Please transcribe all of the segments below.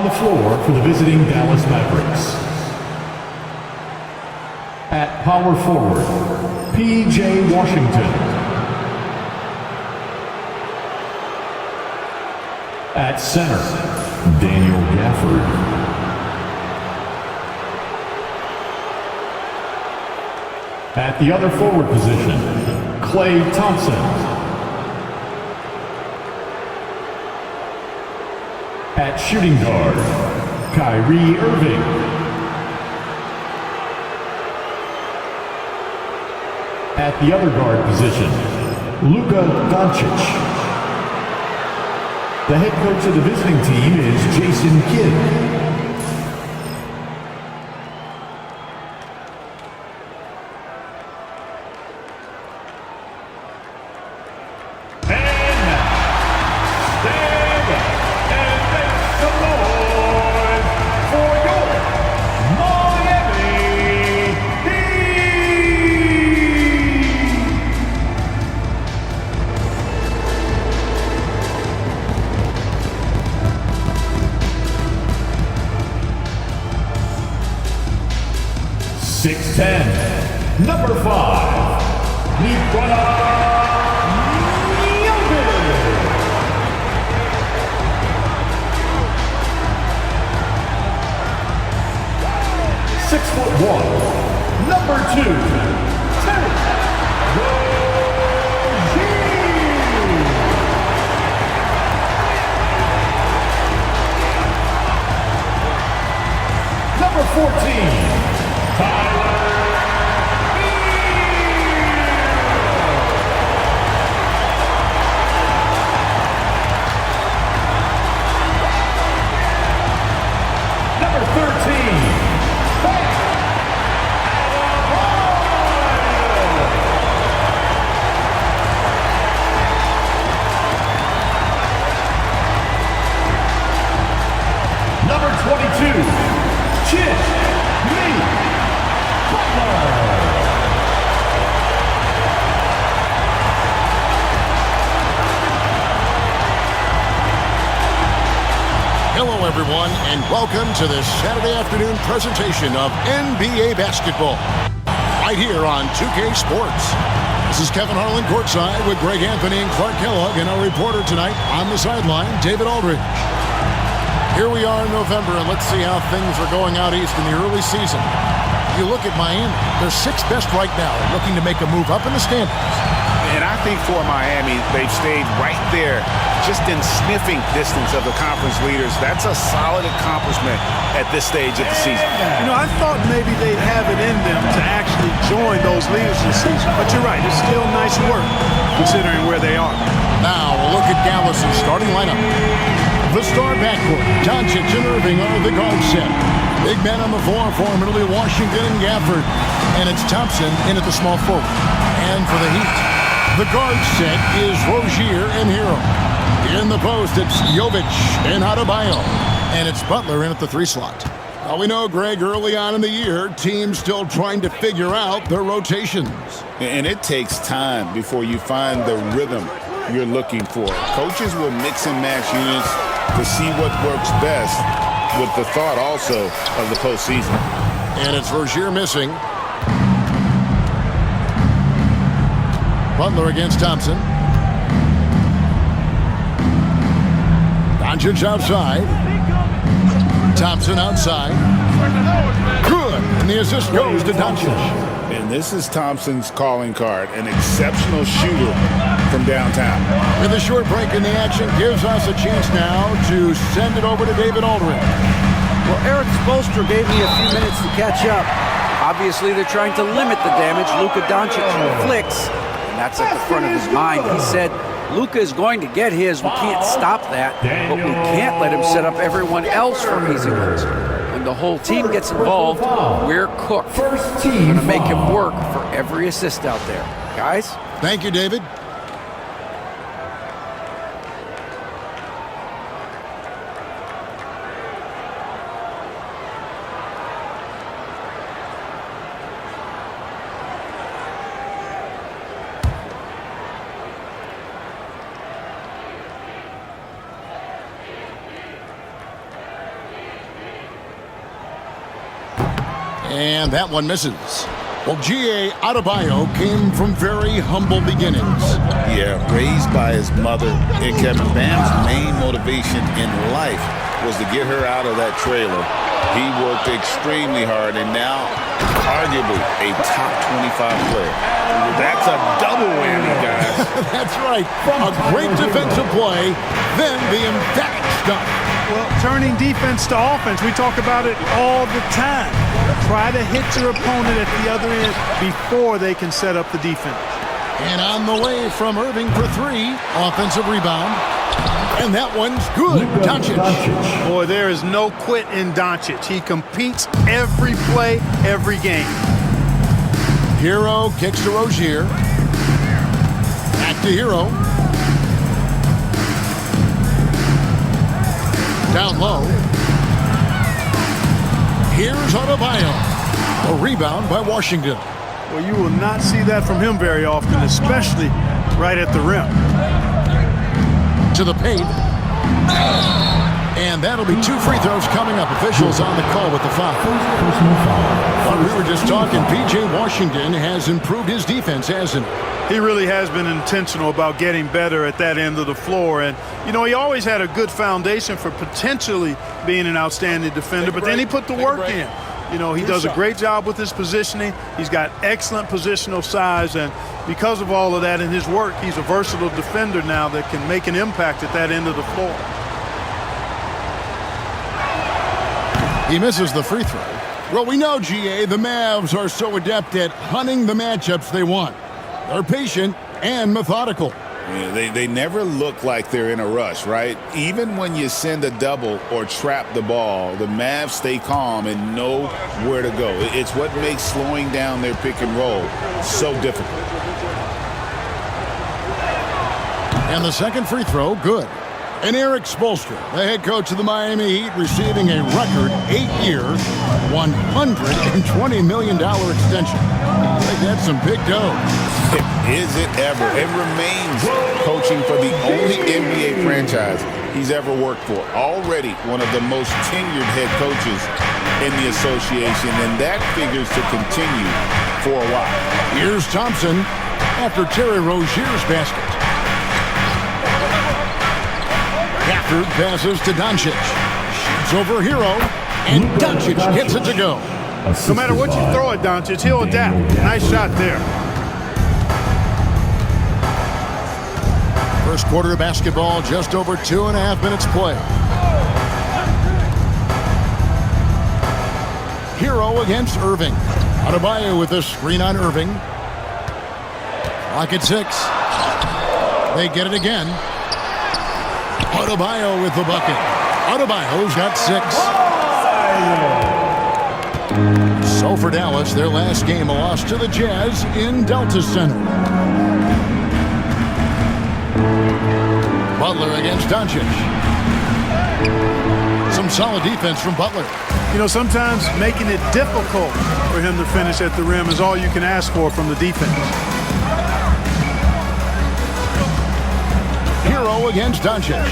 On the floor for the visiting Dallas Mavericks. At power forward, P.J. Washington. At center, Daniel Gafford. At the other forward position, Klay Thompson. At shooting guard, Kyrie Irving. At the other guard position, Luka Doncic. The head coach of the visiting team is Jason Kidd. Number 5, Nikola Jokic. 6'1", number 2, Terry Rozier. Number 14, Tyler. Number 13, Number 22, Jimmy Butler. Hello, everyone, and welcome to this Saturday afternoon presentation of NBA basketball, right here on 2K Sports. This is Kevin Harlan courtside with Greg Anthony and Clark Kellogg, and our reporter tonight on the sideline, David Aldridge. Here we are in November, and let's see how things are going out east in the early season. You look at Miami, they're sixth best right now, looking to make a move up in the standings. And I think for Miami, they've stayed right there, just in sniffing distance of the conference leaders. That's a solid accomplishment at this stage of the season. You know, I thought maybe they'd have it in them to actually join those leaders this season. But you're right, it's still nice work considering where they are. Now we'll look at Dallas' starting lineup. The star backcourt, Doncic and Irving are the guard set. Big men on the floor for Italy, Washington and Gafford. And it's Thompson in at the small forward. And for the Heat, the guard set is Rozier and Hero. In the post, it's Jovic and Adebayo. And it's Butler in at the 3 slot. Now we know, Greg, early on in the year, teams still trying to figure out their rotations. And it takes time before you find the rhythm you're looking for. Coaches will mix and match units to see what works best, with the thought also of the postseason. And it's Rozier missing. Butler against Thompson. Doncic outside. Thompson outside. Good. And the assist goes to Doncic. And this is Thompson's calling card, an exceptional shooter from downtown. With a short break in the action, gives us a chance now to send it over to David Aldridge. Well, Eric Spoelstra gave me a few minutes to catch up. Obviously, they're trying to limit the damage Luka Doncic inflicts, and that's at the front of his mind. He said, Luka is going to get his. We can't stop that, but we can't let him set up everyone else for easy ones. When the whole team gets involved, we're cooked. We're going to make him work for every assist out there. Guys? Thank you, David. And that one misses. Well, G.A. Adebayo came from very humble beginnings. Yeah, raised by his mother. And Kevin, Bam's main motivation in life was to get her out of that trailer. He worked extremely hard, and now arguably a top 25 player. That's a double whammy, guys. That's right. A great defensive play, then the emphatic stuff. Well, turning defense to offense, we talk about it all the time. Try to hit your opponent at the other end before they can set up the defense. And on the way from Irving for three, offensive rebound. And that one's good. Doncic. Boy, there is no quit in Doncic. He competes every play, every game. Hero kicks to Rozier. Back to Hero. Down low. Here's Adebayo. A rebound by Washington. Well, you will not see that from him very often, especially right at the rim. To the paint. And that'll be two free throws coming up. Officials on the call with the foul. But we were just talking, P.J. Washington has improved his defense, hasn't he? He really has been intentional about getting better at that end of the floor. And, you know, he always had a good foundation for potentially being an outstanding defender, but then he put the work in. You know, he does a great job with his positioning. He's got excellent positional size, and because of all of that in his work, he's a versatile defender now that can make an impact at that end of the floor. He misses the free throw. Well, we know, G.A., the Mavs are so adept at hunting the matchups they want. They're patient and methodical. Yeah, they never look like they're in a rush, right? Even when you send a double or trap the ball, the Mavs stay calm and know where to go. It's what makes slowing down their pick and roll so difficult. And the second free throw, good. And Eric Spoelstra, the head coach of the Miami Heat, receiving a record 8-year, $120 million extension. I think that's some big dough. Is it ever? It remains coaching for the only NBA franchise he's ever worked for. Already one of the most tenured head coaches in the association, and that figures to continue for a while. Here's Thompson after Terry Rozier's basket. Gafford passes to Doncic. Shoots over Hero, and Doncic gets it to go. No matter what you throw at Doncic, he'll adapt. Nice shot there. First quarter of basketball, just over 2.5 minutes play. Hero against Irving. Adebayo with a screen on Irving. Clock at 6. They get it again. Adebayo with the bucket. Adebayo's got 6. So for Dallas, their last game, a loss to the Jazz in Delta Center. Butler against Doncic. Some solid defense from Butler. You know, sometimes making it difficult for him to finish at the rim is all you can ask for from the defense. Hero against Doncic.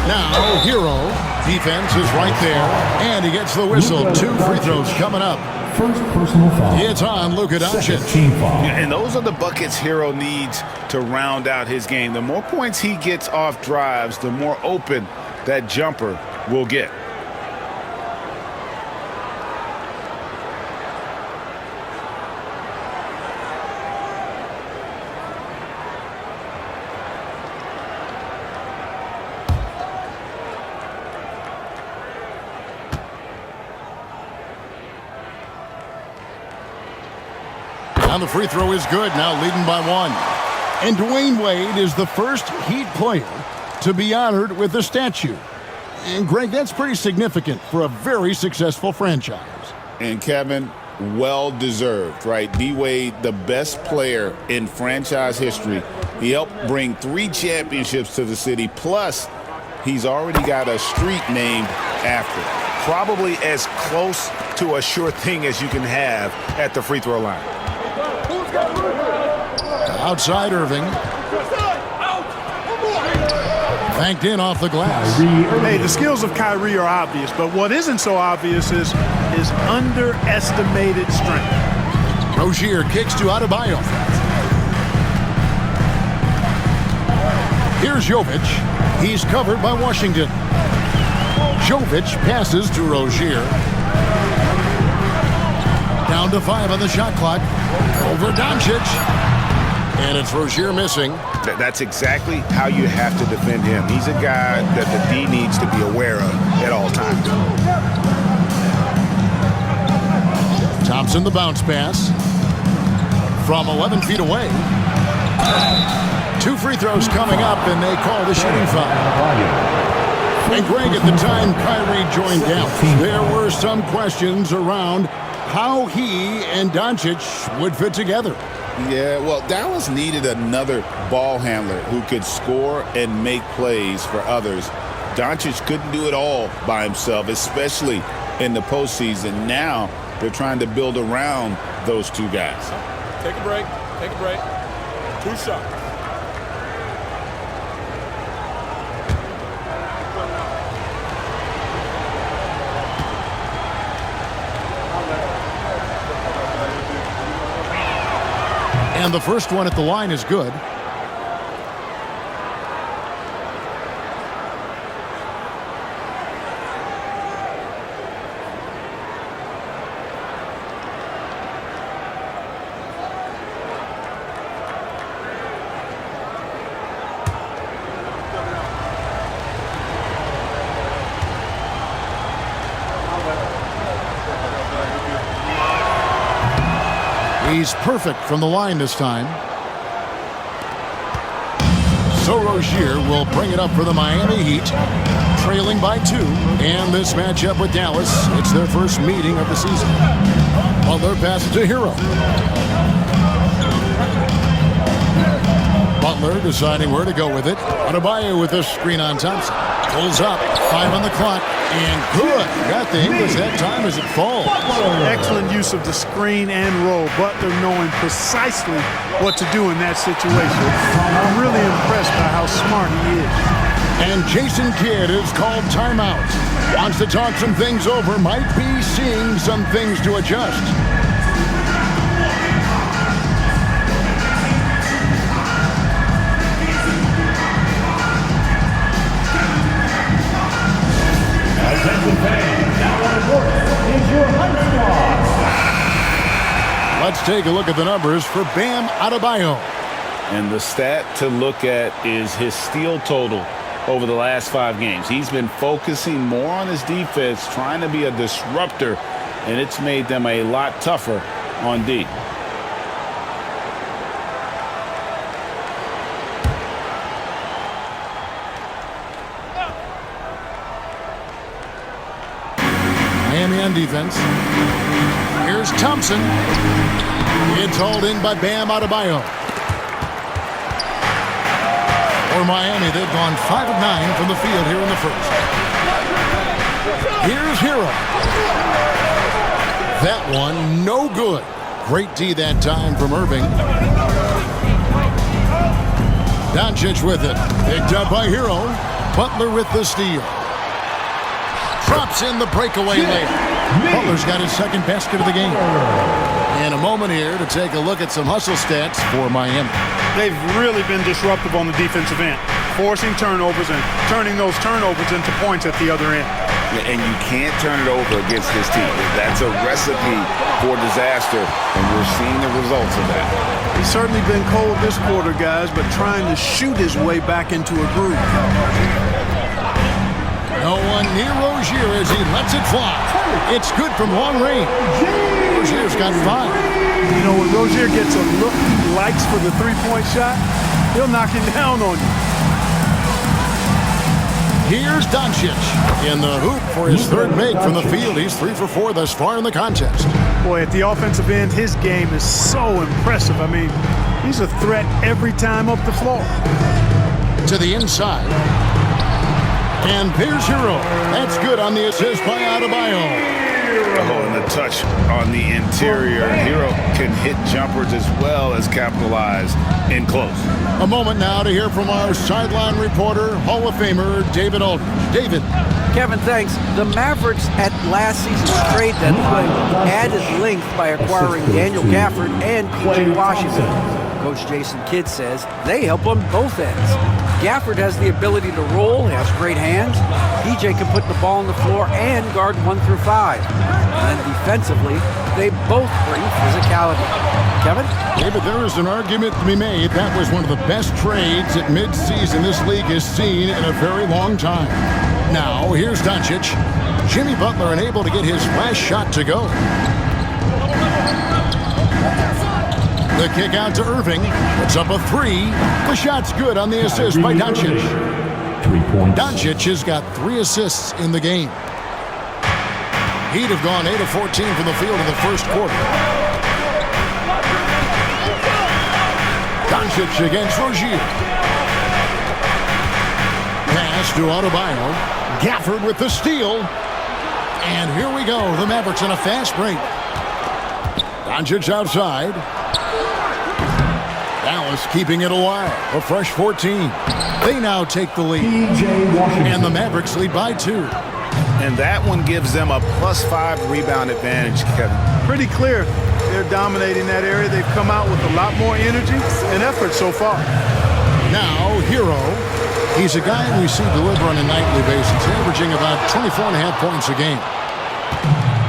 Now, Hero. Defense is right there. And he gets the whistle. 2 free throws coming up. First personal foul. It's on Luka Doncic. Team foul. And those are the buckets Hero needs to round out his game. The more points he gets off drives, the more open that jumper will get. Now the free throw is good, now leading by 1. And Dwayne Wade is the first Heat player to be honored with a statue. And Greg, that's pretty significant for a very successful franchise. And Kevin, well deserved, right? D-Wade, the best player in franchise history. He helped bring 3 championships to the city, plus he's already got a street named after him. Probably as close to a sure thing as you can have at the free throw line. Outside Irving. Banked in off the glass. Hey, the skills of Kyrie are obvious, but what isn't so obvious is his underestimated strength. Rozier kicks to Adebayo. Here's Jovic. He's covered by Washington. Jovic passes to Rozier. Down to 5 on the shot clock. Over Doncic. And it's Rozier missing. That's exactly how you have to defend him. He's a guy that the D needs to be aware of at all times. Thompson the bounce pass. From 11 feet away. 2 free throws coming up, and they call the shooting foul. And Greg, at the time Kyrie joined Dallas, there were some questions around how he and Doncic would fit together. Yeah, well, Dallas needed another ball handler who could score and make plays for others. Doncic couldn't do it all by himself, especially in the postseason. Now they're trying to build around those two guys. Take a break. Take a break. 2 shots. And the first one at the line is good. He's perfect from the line this time. So Rozier will bring it up for the Miami Heat, trailing by 2. And this matchup with Dallas, it's their first meeting of the season. Butler passes to Hero. Butler deciding where to go with it. Adebayo with this screen on Thompson. Pulls up, 5 on the clock, and good. Got the English that time as it falls. Excellent use of the screen and roll. Butler knowing precisely what to do in that situation. I'm really impressed by how smart he is. And Jason Kidd is called timeout. Wants to talk some things over. Might be seeing some things to adjust. Let's take a look at the numbers for Bam Adebayo. And the stat to look at is his steal total over the last 5 games. He's been focusing more on his defense, trying to be a disruptor, and it's made them a lot tougher on D. Miami on defense. Here's Thompson. It's hauled in by Bam Adebayo. For Miami, they've gone 5 of 9 from the field here in the first. Here's Hero. That one, no good. Great D that time from Irving. Doncic with it. Picked up by Hero. Butler with the steal. Drops in the breakaway layup. Butler's got his second basket of the game. And a moment here to take a look at some hustle stats for Miami. They've really been disruptive on the defensive end, forcing turnovers and turning those turnovers into points at the other end. And you can't turn it over against this team. That's a recipe for disaster, and we're seeing the results of that. He's certainly been cold this quarter, guys, but trying to shoot his way back into a groove. No one near Rozier as he lets it fly. It's good from long range. Rozier's got 5. You know, when Rozier gets a look he likes for the three-point shot, he'll knock it down on you. Here's Doncic in the hoop for his third make from the field. He's 3 for 4 thus far in the contest. Boy, at the offensive end, his game is so impressive. I mean, he's a threat every time up the floor. To the inside. And there's Hero. That's good on the assist by Adebayo. Oh, and the touch on the interior. Hero can hit jumpers as well as capitalize in close. A moment now to hear from our sideline reporter, Hall of Famer David Aldridge. David. Kevin, thanks. The Mavericks at last season's trade deadline added length by acquiring Daniel Gafford and PJ Washington. Coach Jason Kidd says they help on both ends. Gafford has the ability to roll, has great hands. PJ can put the ball on the floor and guard 1 through 5. And defensively, they both bring physicality. Kevin? David, there is an argument to be made. That was one of the best trades at midseason this league has seen in a very long time. Now, here's Doncic. Jimmy Butler unable to get his last shot to go. The kick out to Irving. It's up a 3. The shot's good on the assist by Doncic. 3 points. Doncic has got 3 assists in the game. He'd have gone 8 of 14 from the field in the first quarter. Doncic against Rozier. Pass to Adebayo. Gafford with the steal. And here we go. The Mavericks in a fast break. Doncic outside. Dallas keeping it alive. A fresh 14. They now take the lead. PJ Washington. And the Mavericks lead by 2. And that one gives them a +5 rebound advantage, Kevin. Pretty clear. They're dominating that area. They've come out with a lot more energy and effort so far. Now, Hero. He's a guy we see deliver on a nightly basis, averaging about 24.5 points a game.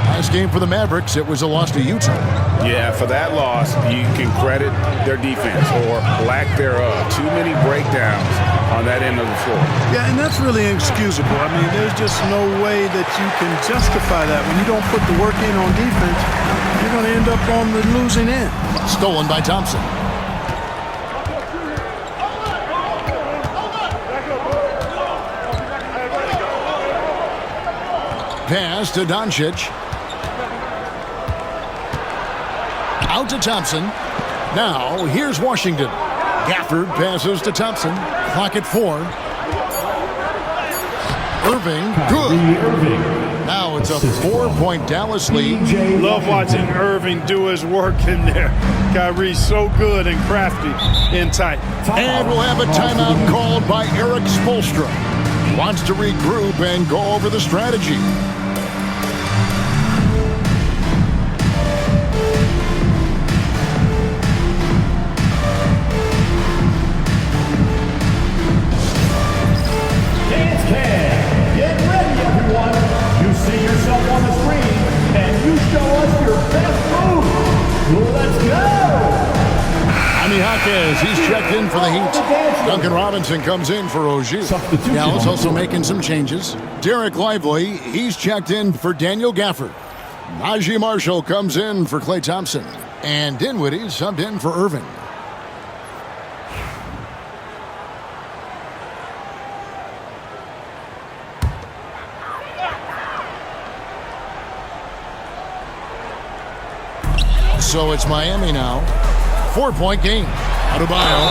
Last game for the Mavericks, it was a loss to Utah. Yeah, for that loss, you can credit their defense or lack thereof. Too many breakdowns on that end of the floor. Yeah, and that's really inexcusable. I mean, there's just no way that you can justify that. When you don't put the work in on defense, you're going to end up on the losing end. Stolen by Thompson. Pass to Doncic. Out to Thompson. Now, here's Washington. Gafford passes to Thompson. Clock at 4. Irving, good. Now it's a 4-point Dallas lead. Love watching Irving do his work in there. Kyrie's so good and crafty in tight. And we'll have a timeout called by Eric Spoelstra. He wants to regroup and go over the strategy. Get ready, everyone. You see yourself on the screen, and you show us your best move. Let's go. Jaime Jaquez, he's checked in for the Heat. Duncan Robinson comes in for Ogier. Dallas also making some changes. Derek Lively, he's checked in for Daniel Gafford. Najee Marshall comes in for Klay Thompson. And Dinwiddie subbed in for Irving. So it's Miami now. 4-point game. Adebayo.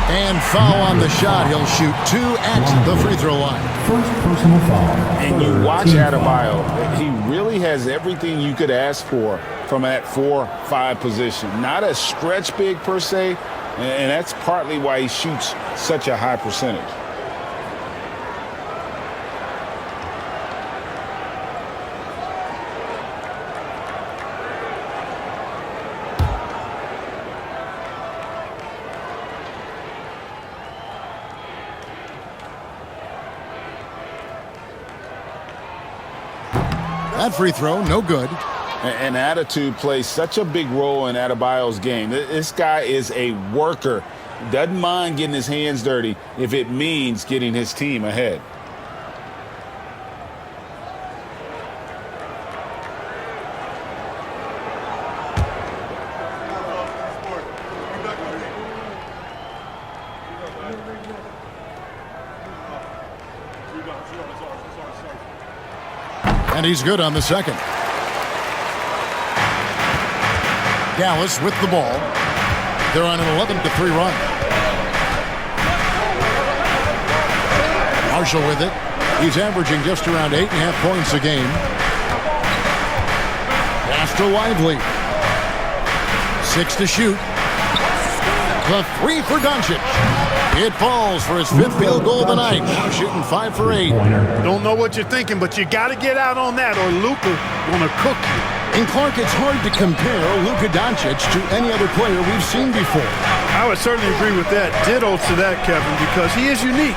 And foul on the shot. He'll shoot 2 at the free throw line. First personal foul. And you watch Adebayo. He really has everything you could ask for from that 4-5 position. Not a stretch big per se, and that's partly why he shoots such a high percentage. That free throw, no good. And attitude plays such a big role in Adebayo's game. This guy is a worker. Doesn't mind getting his hands dirty if it means getting his team ahead. And he's good on the second. Dallas with the ball. They're on an 11-3 run. Marshall with it. He's averaging just around 8.5 points a game. Pass to Lively. 6 to shoot. The 3 for Doncic. It falls for his 5th field goal of the night. Now shooting 5 for 8. Don't know what you're thinking, but you got to get out on that or Luka gonna cook you. And Clark, it's hard to compare Luka Doncic to any other player we've seen before. I would certainly agree with that. Ditto to that, Kevin, because he is unique.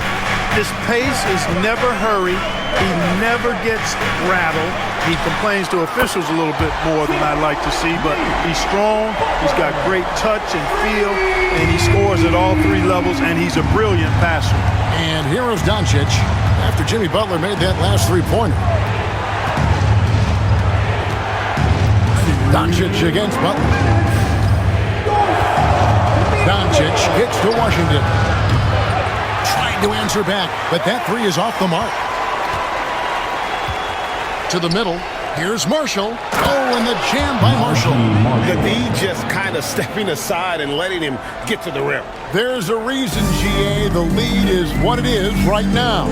His pace is never hurried. He never gets rattled. He complains to officials a little bit more than I'd like to see, but he's strong. He's got great touch and feel, and he scores at all 3 levels, and he's a brilliant passer. And here is Doncic after Jimmy Butler made that last 3-pointer. Doncic against Butler. Doncic hits to Washington. Trying to answer back, but that 3 is off the mark. To the middle. Here's Marshall. Oh, and the jam by Marshall. The D just kind of stepping aside and letting him get to the rim. There's a reason, GA, the lead is what it is right now.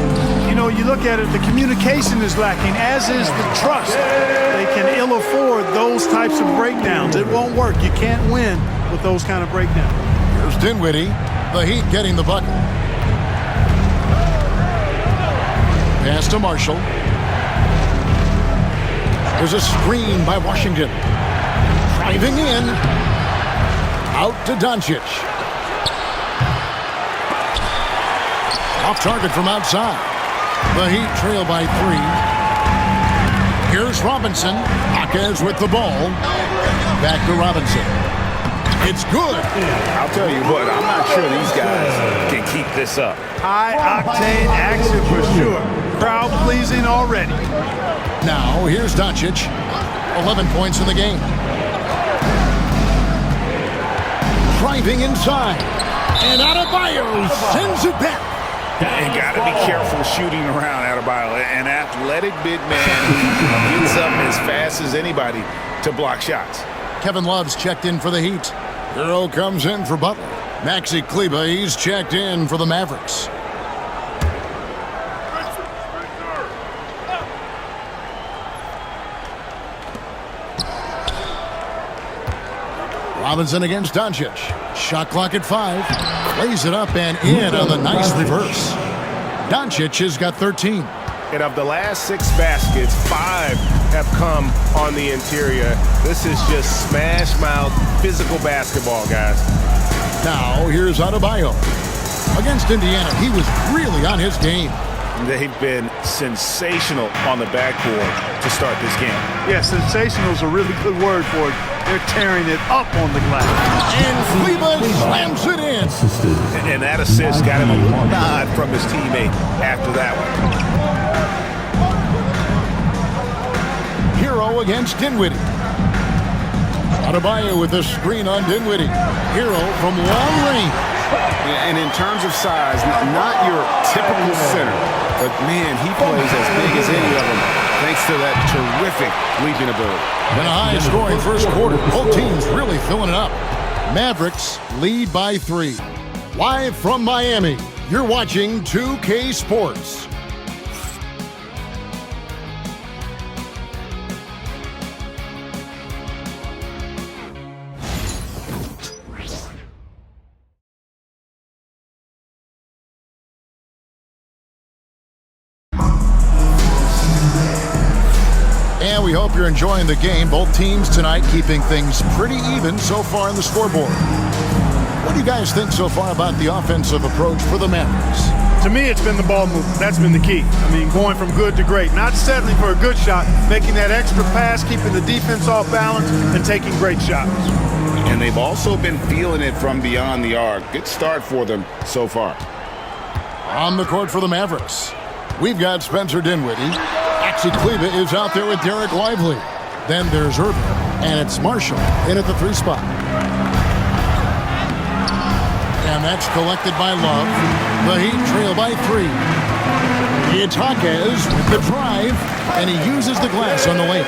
You know, you look at it, the communication is lacking, as is the trust. They can ill afford those types of breakdowns. It won't work. You can't win with those kind of breakdowns. Here's Dinwiddie. The Heat getting the bucket. Pass to Marshall. There's a screen by Washington. Driving in. Out to Doncic. Off target from outside. The Heat trail by 3. Here's Robinson. Jaquez with the ball. Back to Robinson. It's good. I'll tell you what, I'm not sure these guys can keep this up. High-octane action for sure. Crowd-pleasing already. Now, here's Doncic. 11 points in the game. Driving inside. And Adebayo sends it back. And got to be careful shooting around Adebayo. An athletic big man who gets up as fast as anybody to block shots. Kevin Love's checked in for the Heat. Hero comes in for Butler. Maxi Kleber, he's checked in for the Mavericks. Robinson against Doncic. Shot clock at 5. Lays it up and in on the nice reverse. Doncic has got 13. And of the last 6 baskets, 5 have come on the interior. This is just smash mouth physical basketball, guys. Now here's Adebayo. Against Indiana, he was really on his game. They've been sensational on the backboard to start this game. Yeah, sensational is a really good word for it. They're tearing it up on the glass. And Kleber slams it in. And that assist got him a nod from his teammate after that one. Hero against Dinwiddie. Adebayo with the screen on Dinwiddie. Hero from long range. And in terms of size, not your typical center, but man, he plays as big as any of them thanks to that terrific leaping ability. And a high-scoring first quarter. Both teams really filling it up. Mavericks lead by 3. Live from Miami, you're watching 2K Sports. And we hope you're enjoying the game. Both teams tonight keeping things pretty even so far in the scoreboard. What do you guys think so far about the offensive approach for the Mavericks? To me, it's been the ball movement. That's been the key. I mean, going from good to great. Not settling for a good shot, making that extra pass, keeping the defense off balance, and taking great shots. And they've also been feeling it from beyond the arc. Good start for them so far. On the court for the Mavericks, we've got Spencer Dinwiddie. Maxi Kleber is out there with Derek Lively. Then there's Irvin, and it's Marshall in at the 3 spot. And that's collected by Love. The Heat trail by 3. It's Jaquez with the drive, and he uses the glass on the lane.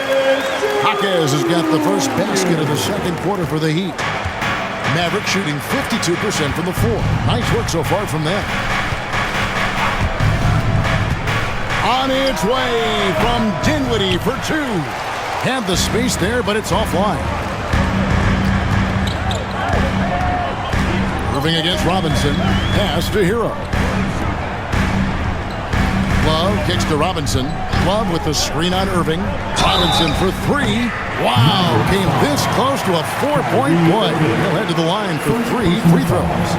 Jaquez has got the first basket of the second quarter for the Heat. Mavericks shooting 52% from the floor. Nice work so far from them. On its way from Dinwiddie for 2. Had the space there, but it's offline. Irving against Robinson. Pass to Hero. Love kicks to Robinson. Love with the screen on Irving. Robinson for three. Wow, came this close to a 4-point play. He'll head to the line for 3 free throws.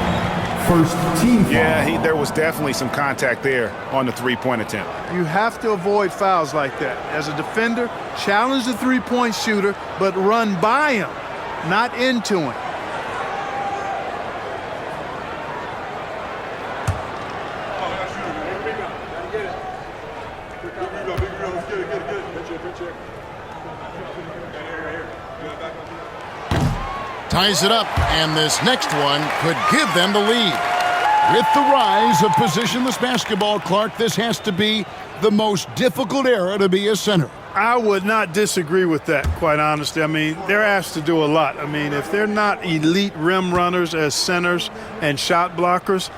First team foul. Yeah, there was definitely some contact there on the three-point attempt. You have to avoid fouls like that. As a defender, challenge the three-point shooter, but run by him, not into him. Ties it up, and this next one could give them the lead. With the rise of positionless basketball, Clark, this has to be the most difficult era to be a center. I would not disagree with that, quite honestly. I mean, they're asked to do a lot. I mean, if they're not elite rim runners as centers and shot blockers,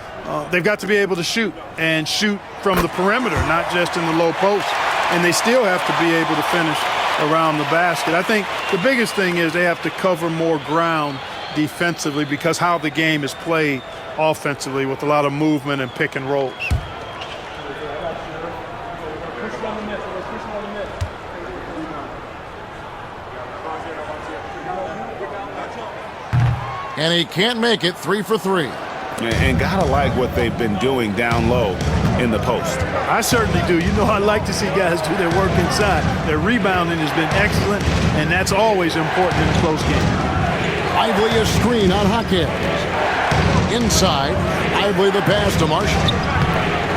they've got to be able to shoot and shoot from the perimeter, not just in the low post. And they still have to be able to finish around the basket. I think the biggest thing is they have to cover more ground defensively because how the game is played offensively with a lot of movement and pick and rolls. And he can't make it 3 for 3. And gotta like what they've been doing down low in the post. I certainly do. You know, I like to see guys do their work inside. Their rebounding has been excellent, and that's always important in a close game. Lively a screen on Hawkins. Inside, Lively the pass to Marshall.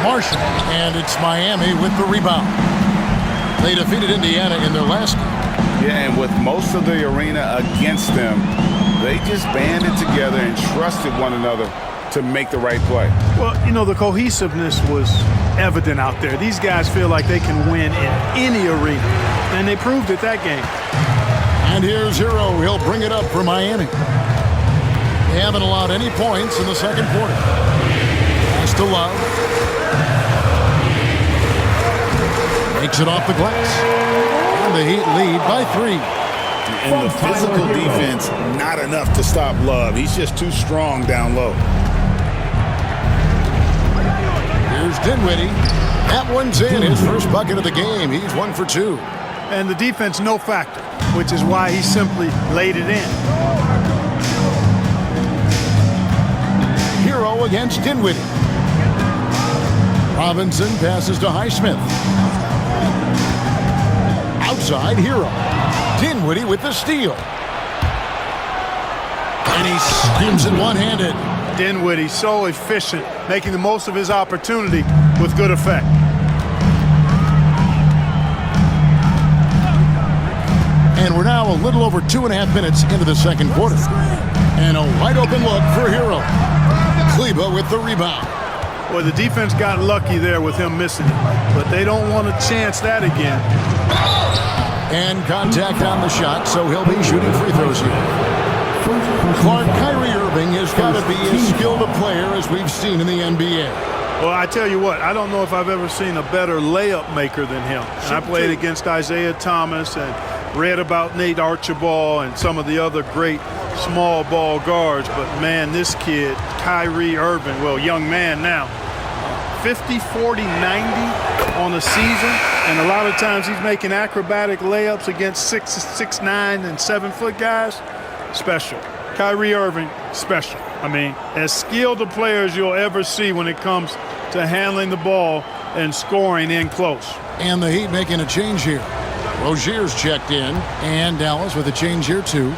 Marshall, and it's Miami with the rebound. They defeated Indiana in their last game. Yeah, and with most of the arena against them, they just banded together and trusted one another to make the right play. Well, you know, the cohesiveness was evident out there. These guys feel like they can win in any arena, and they proved it that game. And here's Hero. He'll bring it up for Miami. They haven't allowed any points in the second quarter. Pass to Love. Makes it off the glass. And the Heat lead by 3. And the physical defense, not enough to stop Love. He's just too strong down low. Here's Dinwiddie. That one's in. His first bucket of the game. He's 1 for 2. And the defense, no factor, which is why he simply laid it in. Hero against Dinwiddie. Robinson passes to Highsmith. Outside, Hero. Dinwiddie with the steal. And he slams it one-handed. Dinwiddie so efficient, making the most of his opportunity with good effect. And we're now a little over 2.5 minutes into the second quarter. And a wide open look for Hero. Kleba with the rebound. Well, the defense got lucky there with him missing it, but they don't want to chance that again. And contact on the shot, so he'll be shooting free throws here. Clark, Kyrie Irving has got to be as skilled a player as we've seen in the NBA. Well, I tell you what, I don't know if I've ever seen a better layup maker than him. And I played against Isaiah Thomas and read about Nate Archibald and some of the other great small ball guards. But, man, this kid, Kyrie Irving, well, young man now, 50, 40, 90 on a season. And a lot of times he's making acrobatic layups against 6'9" and 7-foot guys. Special. Kyrie Irving, special. I mean, as skilled a player as you'll ever see when it comes to handling the ball and scoring in close. And the Heat making a change here. Rozier's checked in, and Dallas with a change here too.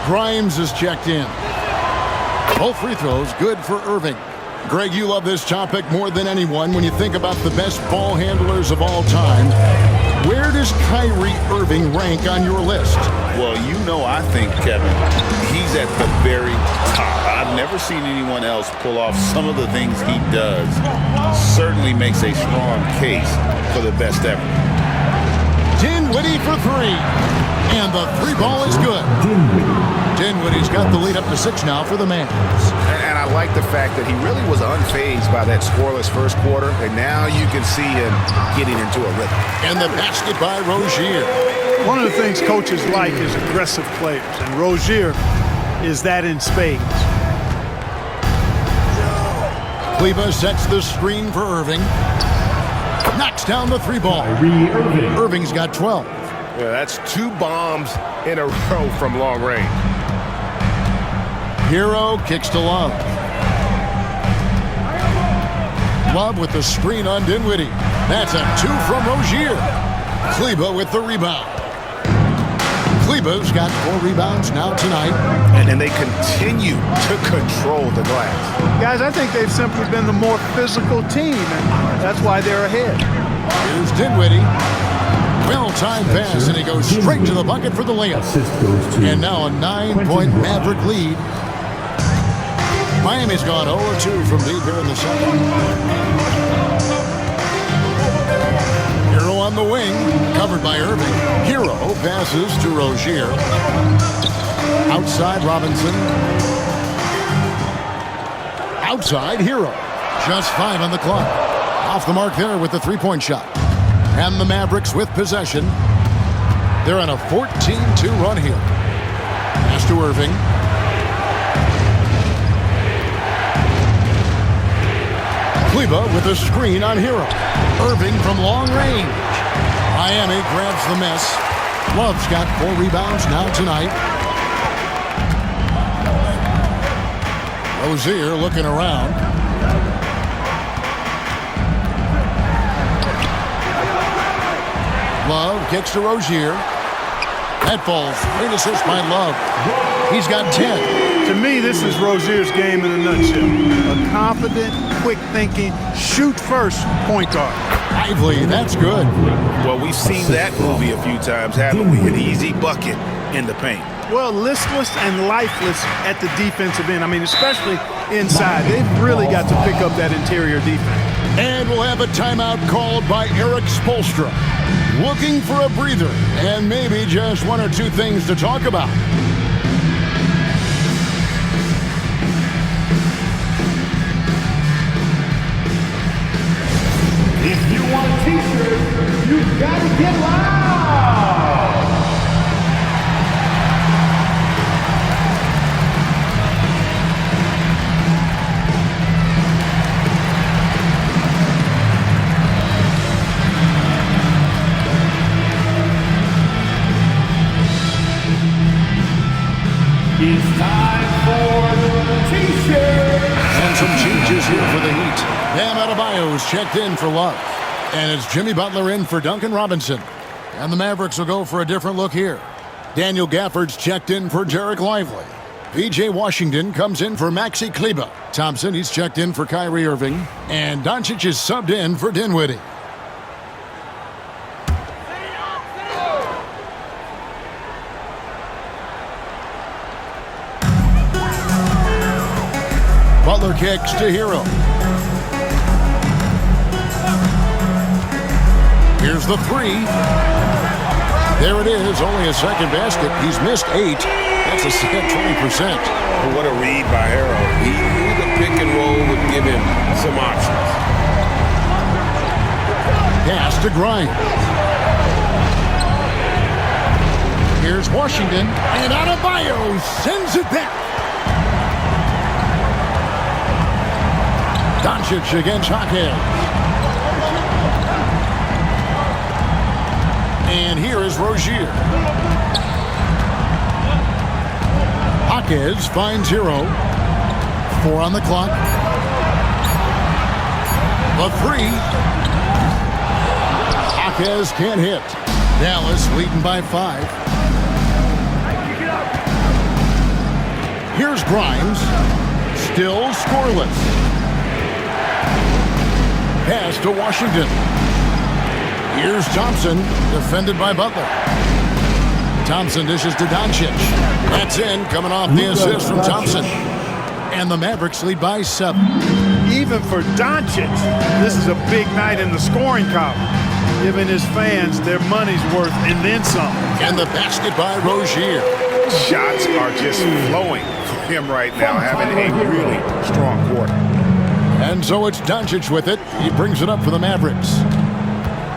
Grimes is checked in. Both free throws good for Irving. Greg, you love this topic more than anyone when you think about the best ball handlers of all time. Where does Kyrie Irving rank on your list? Well, you know, I think, Kevin, he's at the very top. I've never seen anyone else pull off some of the things he does. Certainly makes a strong case for the best ever. Dinwiddie for 3. And the 3 ball is good. Dinwiddie's got the lead up to 6 now for the Mavs. And I like the fact that he really was unfazed by that scoreless first quarter, and now you can see him getting into a rhythm. And the basket by Rozier. One of the things coaches like is aggressive players, and Rozier is that in spades. Kleber sets the screen for Irving. Knocks down the 3 ball. Irving's got 12. Yeah, that's 2 bombs in a row from long range. Hero kicks to Love. Love with the screen on Dinwiddie. That's a 2 from Rozier. Kleber with the rebound. Kleber's got 4 rebounds now tonight. And they continue to control the glass. Guys, I think they've simply been the more physical team, and that's why they're ahead. Here's Dinwiddie. Well-timed pass, and he goes straight to the bucket for the layup. And now a 9-point Maverick lead. Miami's gone 0-2 from deep here in the second. Hero on the wing, covered by Irving. Hero passes to Rozier. Outside Robinson. Outside Hero. Just 5 on the clock. Off the mark there with the 3-point shot. And the Mavericks with possession. They're on a 14-2 run here. Pass to Irving. Kleber with a screen on Hero. Irving from long range. Miami grabs the miss. Love's got 4 rebounds now tonight. Rozier looking around. Love kicks to Rozier. That falls. Great assist by Love. He's got 10. To me, this is Rozier's game in a nutshell. A confident, quick-thinking, shoot-first point guard. Lively, that's good. Well, we've seen that movie a few times, haven't we? An easy bucket in the paint. Well, listless and lifeless at the defensive end. I mean, especially inside. They've really got to pick up that interior defense. And we'll have a timeout called by Eric Spoelstra. Looking for a breather and maybe just 1 or 2 things to talk about. If you want a t-shirt, you've got to get loud. It's time for t-shirts. And some changes here for the Heat. Bam Adebayo's checked in for Love. And it's Jimmy Butler in for Duncan Robinson. And the Mavericks will go for a different look here. Daniel Gafford's checked in for Jarek Lively. P.J. Washington comes in for Maxi Kleber. Thompson, he's checked in for Kyrie Irving. And Doncic is subbed in for Dinwiddie. Butler kicks to Hero. Here's the 3. There it is, only a second basket. He's missed 8. That's a sad 20%. What a read by Hero. He knew the pick and roll would give him some options. Pass to Grimes. Here's Washington, and Adebayo sends it back. Doncic against Jaquez. And here is Rozier. Jaquez finds Hero. 4 on the clock. The 3. Jaquez can't hit. Dallas leading by 5. Here's Grimes. Still scoreless. Pass to Washington. Here's Thompson, defended by Butler. Thompson dishes to Doncic. That's in, coming off the assist from Thompson. And the Mavericks lead by 7. Even for Doncic, this is a big night in the scoring column, giving his fans their money's worth and then some. And the basket by Rozier. Shots are just flowing for him right now, having a really strong quarter. And so it's Doncic with it. He brings it up for the Mavericks.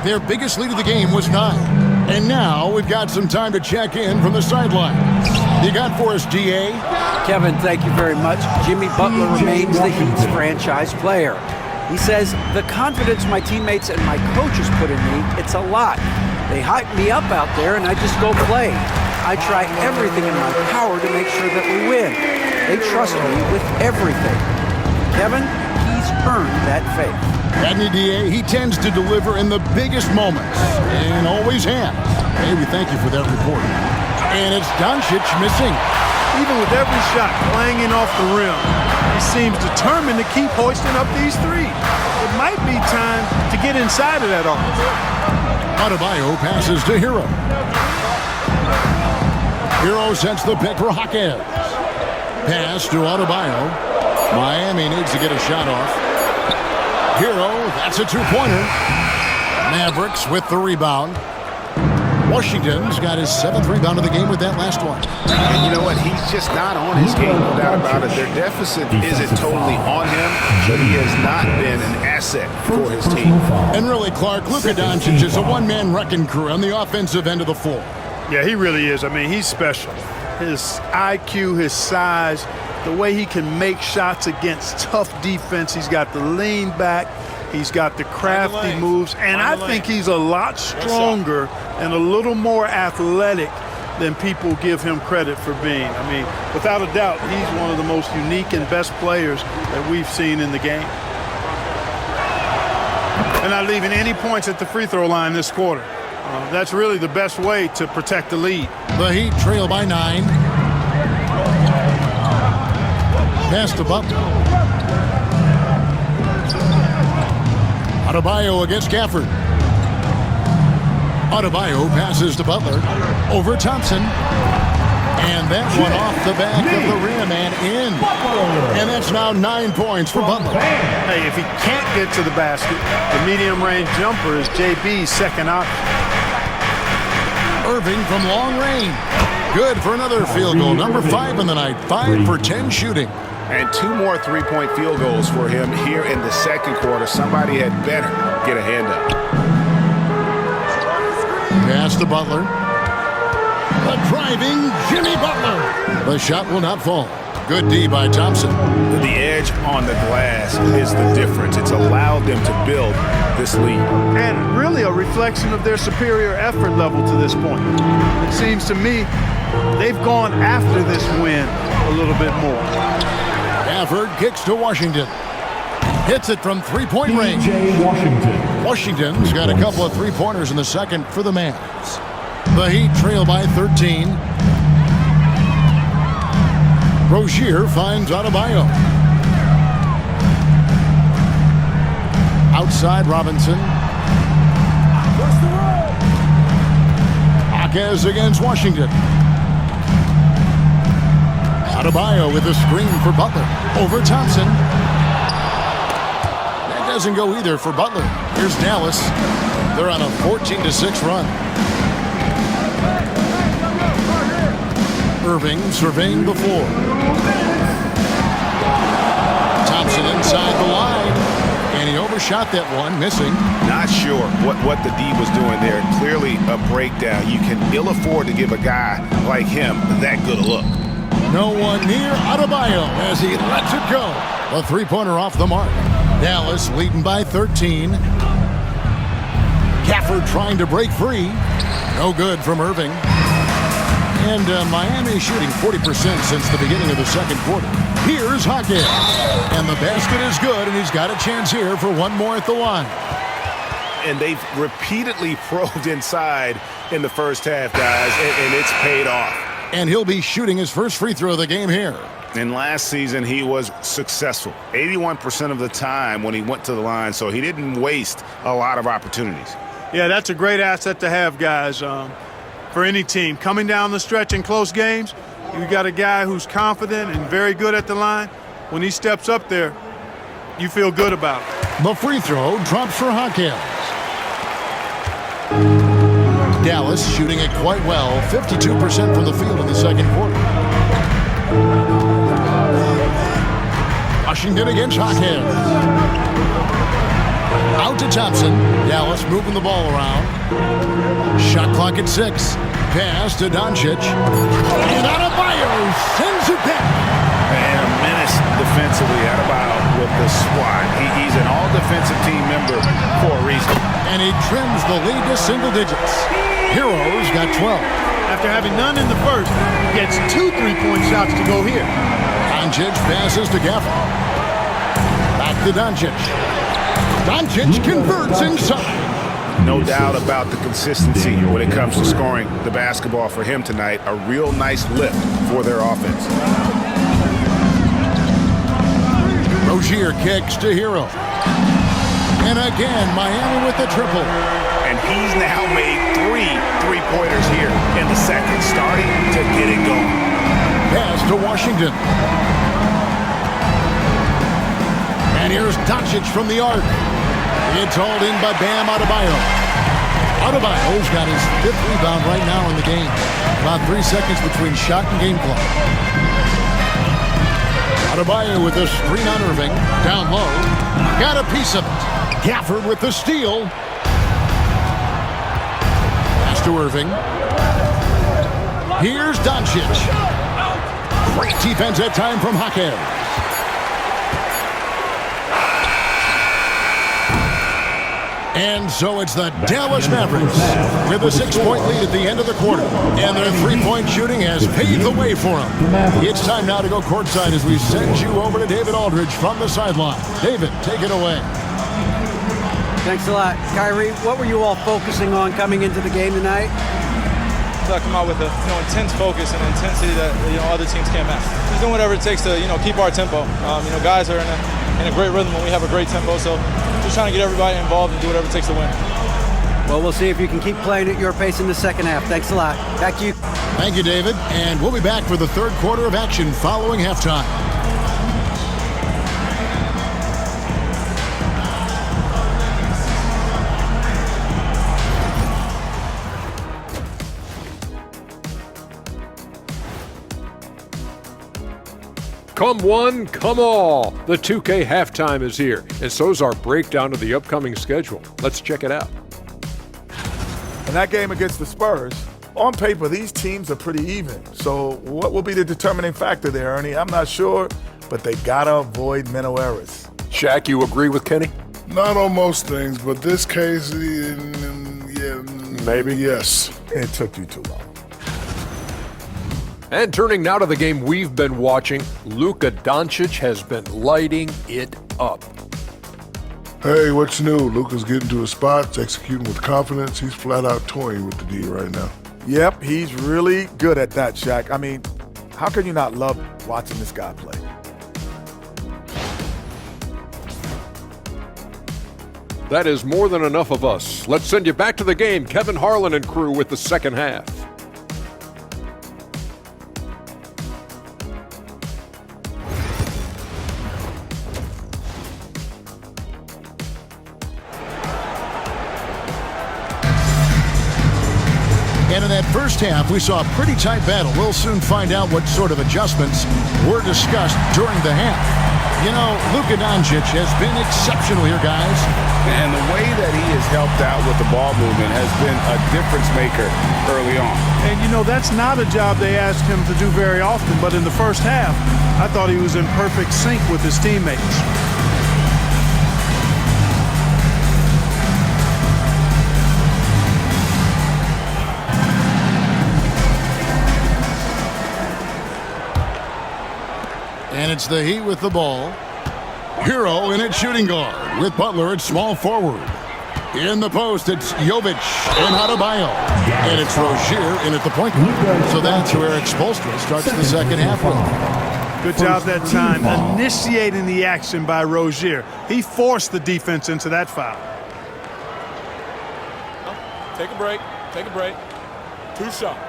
Their biggest lead of the game was 9. And now we've got some time to check in from the sidelines. You got for us, DA? Kevin, thank you very much. Jimmy Butler remains the Heat's franchise player. He says, the confidence my teammates and my coaches put in me, it's a lot. They hype me up out there and I just go play. I try everything in my power to make sure that we win. They trust me with everything. Kevin, he's earned that faith. Adney DA, he tends to deliver in the biggest moments, and always has. Hey, we thank you for that report. And it's Doncic missing. Even with every shot clanging off the rim, he seems determined to keep hoisting up these threes. It might be time to get inside of that offense. Adebayo passes to Hero. Hero sets the pick for Hawkins. Pass to Adebayo. Miami needs to get a shot off. Hero, that's a two-pointer. Mavericks with the rebound. Washington's got his 7th rebound of the game with that last one. And you know what? He's just not on his game, no doubt about it. Their deficit isn't totally on him, but he has not been an asset for his team. And really, Clark, Luka Doncic is a one-man wrecking crew on the offensive end of the floor. Yeah, he really is. I mean, he's special. His IQ, his size, the way he can make shots against tough defense. He's got the lean back. He's got the crafty moves. And I think he's a lot stronger and a little more athletic than people give him credit for being. I mean, without a doubt, he's one of the most unique and best players that we've seen in the game. And not leaving any points at the free throw line this quarter. That's really the best way to protect the lead. The Heat trail by 9. Pass to Butler. Adebayo against Gafford. Adebayo passes to Butler. Over Thompson. And that one off the back of the rim and in. And that's now 9 points for Butler. Hey, if he can't get to the basket, the medium-range jumper is JB's second option. Irving from long range. Good for another field goal. Number 5 in the night. 5 for 10 shooting. And 2 more three-point field goals for him here in the second quarter. Somebody had better get a hand up. Pass to Butler. The driving Jimmy Butler. The shot will not fall. Good D by Thompson. The edge on the glass is the difference. It's allowed them to build this lead. And really a reflection of their superior effort level to this point. It seems to me they've gone after this win a little bit more. Gafford kicks to Washington. Hits it from three-point range. Washington's got a couple of three-pointers in the second for the Mavs. The Heat trail by 13. Rozier finds Adebayo. Outside Robinson. Hawkins against Washington. Adebayo with a screen for Butler. Over Thompson. That doesn't go either for Butler. Here's Dallas. They're on a 14-6 run. Irving surveying the floor. Thompson inside the line. And he overshot that one, missing. Not sure what the D was doing there. Clearly a breakdown. You can ill afford to give a guy like him that good a look. No one near Adebayo as he lets it go. A three-pointer off the mark. Dallas leading by 13. Gafford trying to break free. No good from Irving. And Miami shooting 40% since the beginning of the second quarter. Here's Hawkins. And the basket is good, and he's got a chance here for one more at the line. And they've repeatedly probed inside in the first half, guys, and it's paid off. And he'll be shooting his first free throw of the game here. And last season, he was successful 81% of the time when he went to the line, so he didn't waste a lot of opportunities. Yeah, that's a great asset to have, guys, for any team. Coming down the stretch in close games, you got a guy who's confident and very good at the line. When he steps up there, you feel good about it. The free throw drops for Hawkins. Dallas shooting it quite well, 52% from the field in the second quarter. Washington against Hawkins. Out to Thompson. Dallas moving the ball around. Shot Clock at 6. Pass to Doncic. And Adebayo sends it back. And a menace defensively. Adebayo with the swat. He's an all-defensive team member for a reason. And he trims the lead to single digits. Heroes got 12. After having none in the first, gets 2 3-point shots to go here. Doncic passes to Gafford. Back to Doncic. Doncic converts inside. No doubt about the consistency when it comes to scoring the basketball for him tonight. A real nice lift for their offense. Rozier kicks to Hero. And again, Miami with the triple. And he's now made 3 3-pointers here in the second, starting to get it going. Pass to Washington. And here's Doncic from the arc. It's hauled in by Bam Adebayo. Adebayo's got his 5th rebound right now in the game. About 3 seconds between shot and game clock. Adebayo with the screen on Irving. Down low. Got a piece of it. Gafford with the steal. Pass to Irving. Here's Doncic. Great defense that time from Hakeem. And so it's the Dallas Mavericks with a 6-point lead at the end of the quarter. And their 3-point shooting has paved the way for them. It's time now to go courtside as we send you over to David Aldridge from the sideline. David, take it away. Thanks a lot. Kyrie, what were you all focusing on coming into the game tonight? To come out with a intense focus and intensity that other teams can't match. Just doing whatever it takes to keep our tempo. Guys are in a great rhythm when we have a great tempo. So just trying to get everybody involved and do whatever it takes to win. Well, we'll see if you can keep playing at your pace in the second half. Thanks a lot. Back to you. Thank you, David. And we'll be back for the third quarter of action following halftime. Come one, come all. The 2K halftime is here, and so's our breakdown of the upcoming schedule. Let's check it out. In that game against the Spurs, on paper, these teams are pretty even. So what will be the determining factor there, Ernie? I'm not sure, but they gotta avoid mental errors. Shaq, you agree with Kenny? Not on most things, but this case, yeah, maybe. Yes. It took you too long. And turning now to the game we've been watching, Luka Doncic has been lighting it up. Hey, what's new? Luka's getting to his spots, executing with confidence. He's flat out toying with the D right now. Yep, he's really good at that, Shaq. I mean, how can you not love watching this guy play? That is more than enough of us. Let's send you back to the game. Kevin Harlan and crew with the second half. And in that first half, we saw a pretty tight battle. We'll soon find out what sort of adjustments were discussed during the half. Luka Doncic has been exceptional here, guys. And the way that he has helped out with the ball movement has been a difference maker early on. And that's not a job they asked him to do very often, but in the first half, I thought he was in perfect sync with his teammates. And it's the Heat with the ball. Hero in at shooting guard with Butler at small forward. In the post, it's Jovic and Adebayo. And it's Rozier in at the point guard. So that's where Eric Spoelstra starts the second half with. Good job that time, initiating the action by Rozier. He forced the defense into that foul. Take a break. Take a break. 2 shots.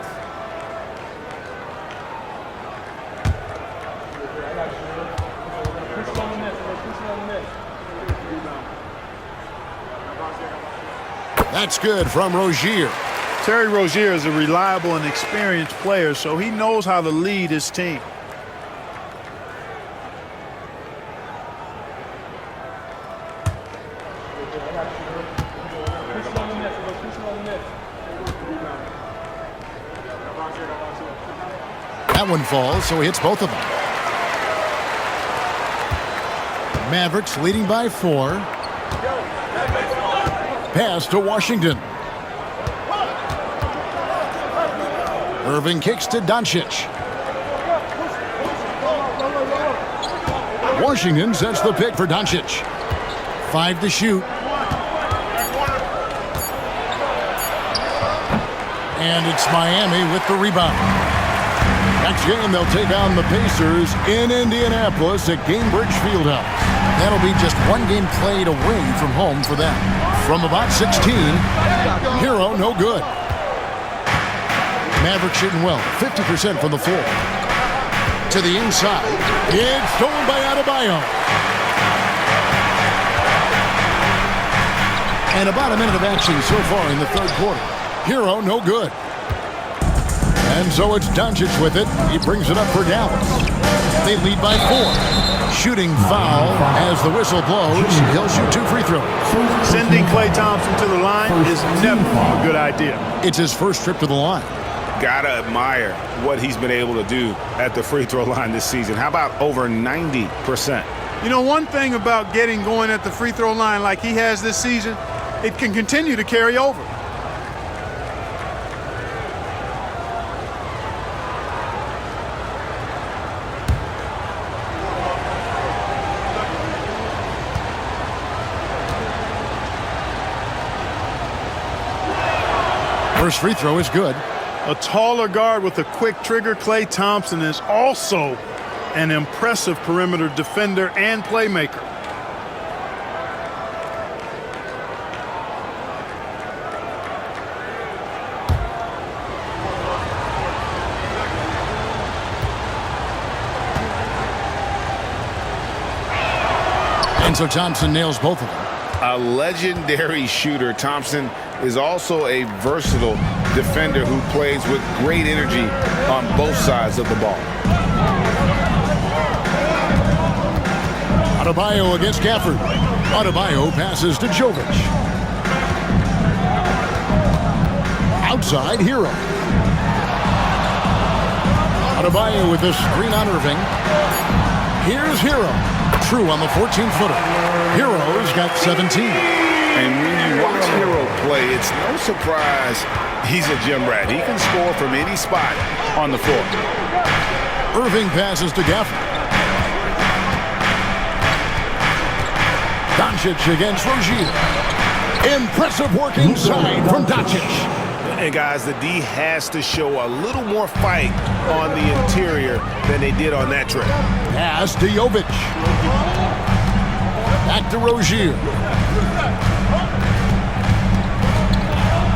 That's good from Rozier. Terry Rozier is a reliable and experienced player, so he knows how to lead his team. That one falls, so he hits both of them. Mavericks leading by 4. Pass to Washington. Irving kicks to Doncic. Washington sets the pick for Doncic. 5 to shoot. And it's Miami with the rebound. Next game, they'll take on the Pacers in Indianapolis at Gainbridge Fieldhouse. That'll be just one game played away from home for them. From about 16, Hero no good. Mavericks shooting well, 50% from the floor. To the inside, it's stolen by Adebayo. And about a minute of action so far in the third quarter. Hero no good. And so it's Doncic with it. He brings it up for Dallas. They lead by 4. Shooting foul as the whistle blows. He'll shoot 2 free throws. Sending Klay Thompson to the line is never a good idea. It's his first trip to the line. Gotta admire what he's been able to do at the free throw line this season. How about over 90%? You know, one thing about getting going at the free throw line like he has this season, it can continue to carry over. First free throw is good. A taller guard with a quick trigger, Klay Thompson, is also an impressive perimeter defender and playmaker. And so Thompson nails both of them. A legendary shooter, Thompson is also a versatile defender who plays with great energy on both sides of the ball. Adebayo against Gafford. Adebayo passes to Jovic. Outside, Hero. Adebayo with the screen on Irving. Here's Hero. True on the 14-footer. Hero's got 17. And when you watch Hero play, it's no surprise he's a gym rat. He can score from any spot on the floor. Irving passes to Gafford. Doncic against Rozier. Impressive work inside from Doncic. And guys, the D has to show a little more fight on the interior than they did on that trip. Pass to Jovic. Back to Rozier.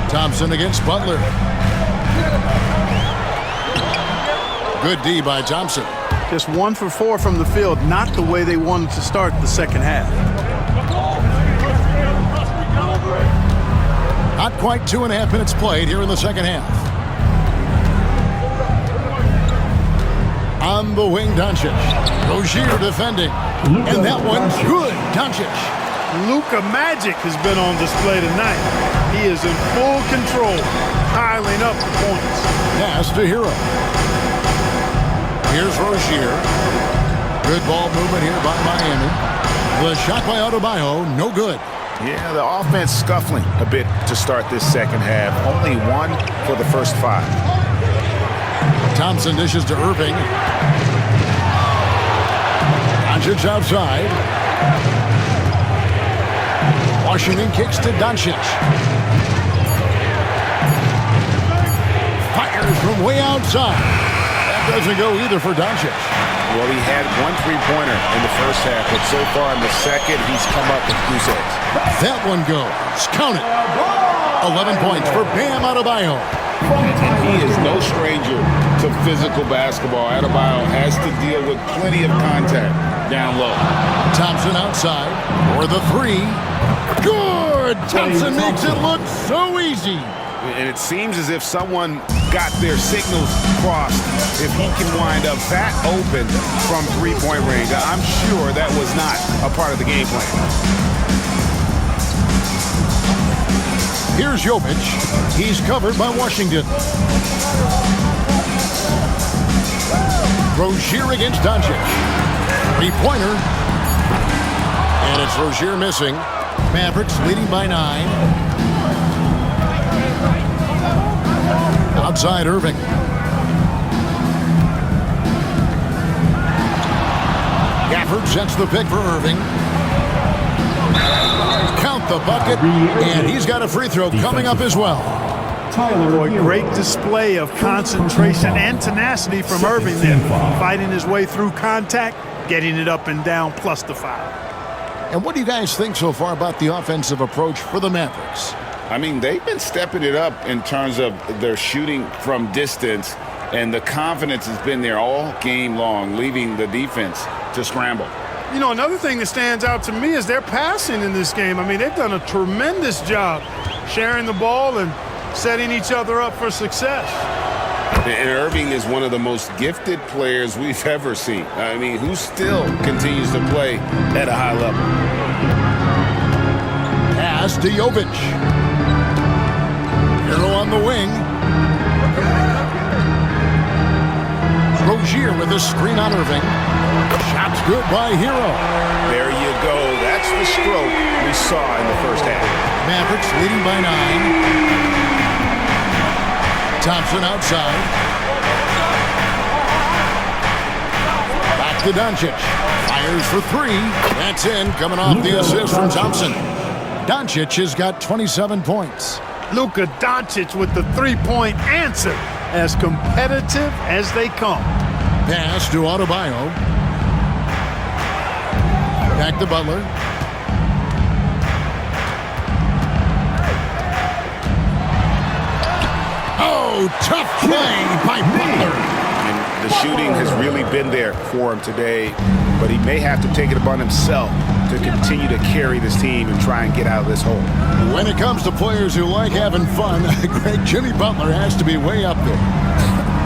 Thompson against Butler. Good D by Thompson. Just 1 for 4 from the field, not the way they wanted to start the second half. Not quite 2.5 minutes played here in the second half. On the wing, Doncic. Rozier defending. And that one's good. Doncic. Luka Magic has been on display tonight. He is in full control, piling up the points. Pass to Hero. Here's Rozier. Good ball movement here by Miami. The shot by Adebayo, no good. Yeah, the offense scuffling a bit to start this second half. Only 1 for the first 5. Thompson dishes to Irving. Doncic outside. Washington kicks to Doncic. Fires from way outside. That doesn't go either for Doncic. Well, he had 1 3-pointer in the first half, but so far in the second, he's come up with goose eggs. That one goes. Count it. 11 points for Bam Adebayo. And he is no stranger to physical basketball. Adebayo has to deal with plenty of contact down low. Thompson outside for the 3. Good! Thompson makes it look so easy. And it seems as if someone got their signals crossed. If he can wind up that open from 3-point range, I'm sure that was not a part of the game plan. Here's Jovic. He's covered by Washington. Rozier against Doncic. Three-pointer. And it's Rozier missing. Mavericks leading by 9. Outside Irving. Gafford sets the pick for Irving. Count the bucket, and he's got a free throw coming up as well. Boy, great display of concentration and tenacity from Irving there. Fighting his way through contact, getting it up and down, plus the foul. And what do you guys think so far about the offensive approach for the Mavericks? I mean, they've been stepping it up in terms of their shooting from distance, and the confidence has been there all game long, leaving the defense to scramble. You know, another thing that stands out to me is their passing in this game. I mean, they've done a tremendous job sharing the ball and setting each other up for success. And Irving is one of the most gifted players we've ever seen. I mean, who still continues to play at a high level. Pass to Jovic. Hero on the wing. Rozier with a screen on Irving. Shot's good by Hero. There you go. That's the stroke we saw in the first half. Mavericks leading by 9. Thompson outside. Back to Doncic. Fires for 3. That's in, coming off the assist from Thompson. Doncic has got 27 points. Luka Doncic with the three-point answer. As competitive as they come. Pass to Adebayo. Back to Butler. Oh, tough play by Butler. And the shooting has really been there for him today, but he may have to take it upon himself to continue to carry this team and try and get out of this hole. When it comes to players who like having fun, great Jimmy Butler has to be way up there.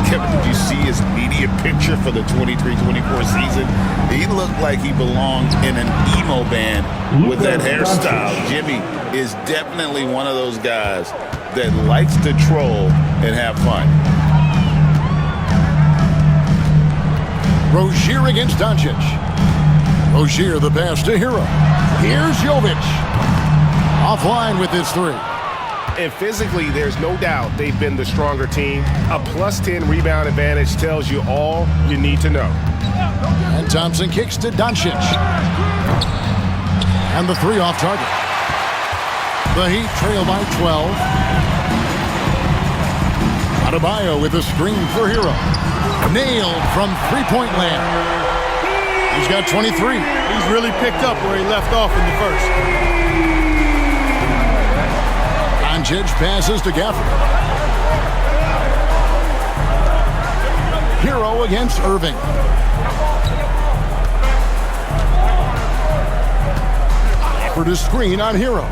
Kevin, did you see his media picture for the 23-24 season? He looked like he belonged in an emo band with that hairstyle. Jimmy is definitely one of those guys that likes to troll and have fun. Rozier against Doncic. Rozier the pass to Hero. Here's Jovic. Offline with his 3. And physically, there's no doubt they've been the stronger team. A +10 rebound advantage tells you all you need to know. And Thompson kicks to Doncic. And the 3 off target. The Heat trail by 12. Adebayo with a screen for Hero. Nailed from three-point land. He's got 23. He's really picked up where he left off in the first. Doncic passes to Gafford. Hero against Irving. Gafford is screen on Hero.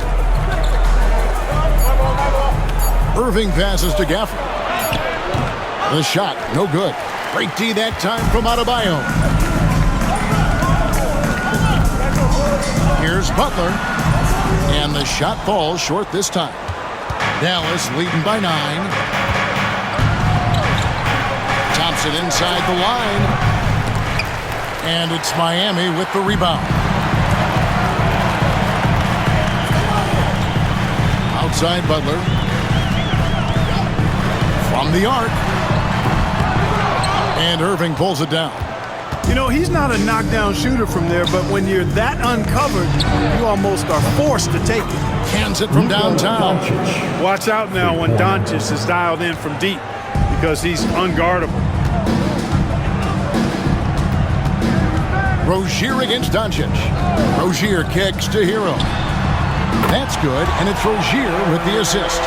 Irving passes to Gafford. The shot, no good. Great D that time from Adebayo. Here's Butler. And the shot falls short this time. Dallas leading by 9. Thompson inside the line. And it's Miami with the rebound. Outside Butler. From the arc. And Irving pulls it down. You know, he's not a knockdown shooter from there, but when you're that uncovered, you almost are forced to take it. Cans it from downtown. Watch out now when Doncic is dialed in from deep because he's unguardable. Rozier against Doncic. Rozier kicks to Hero. That's good, and it's Rozier with the assist.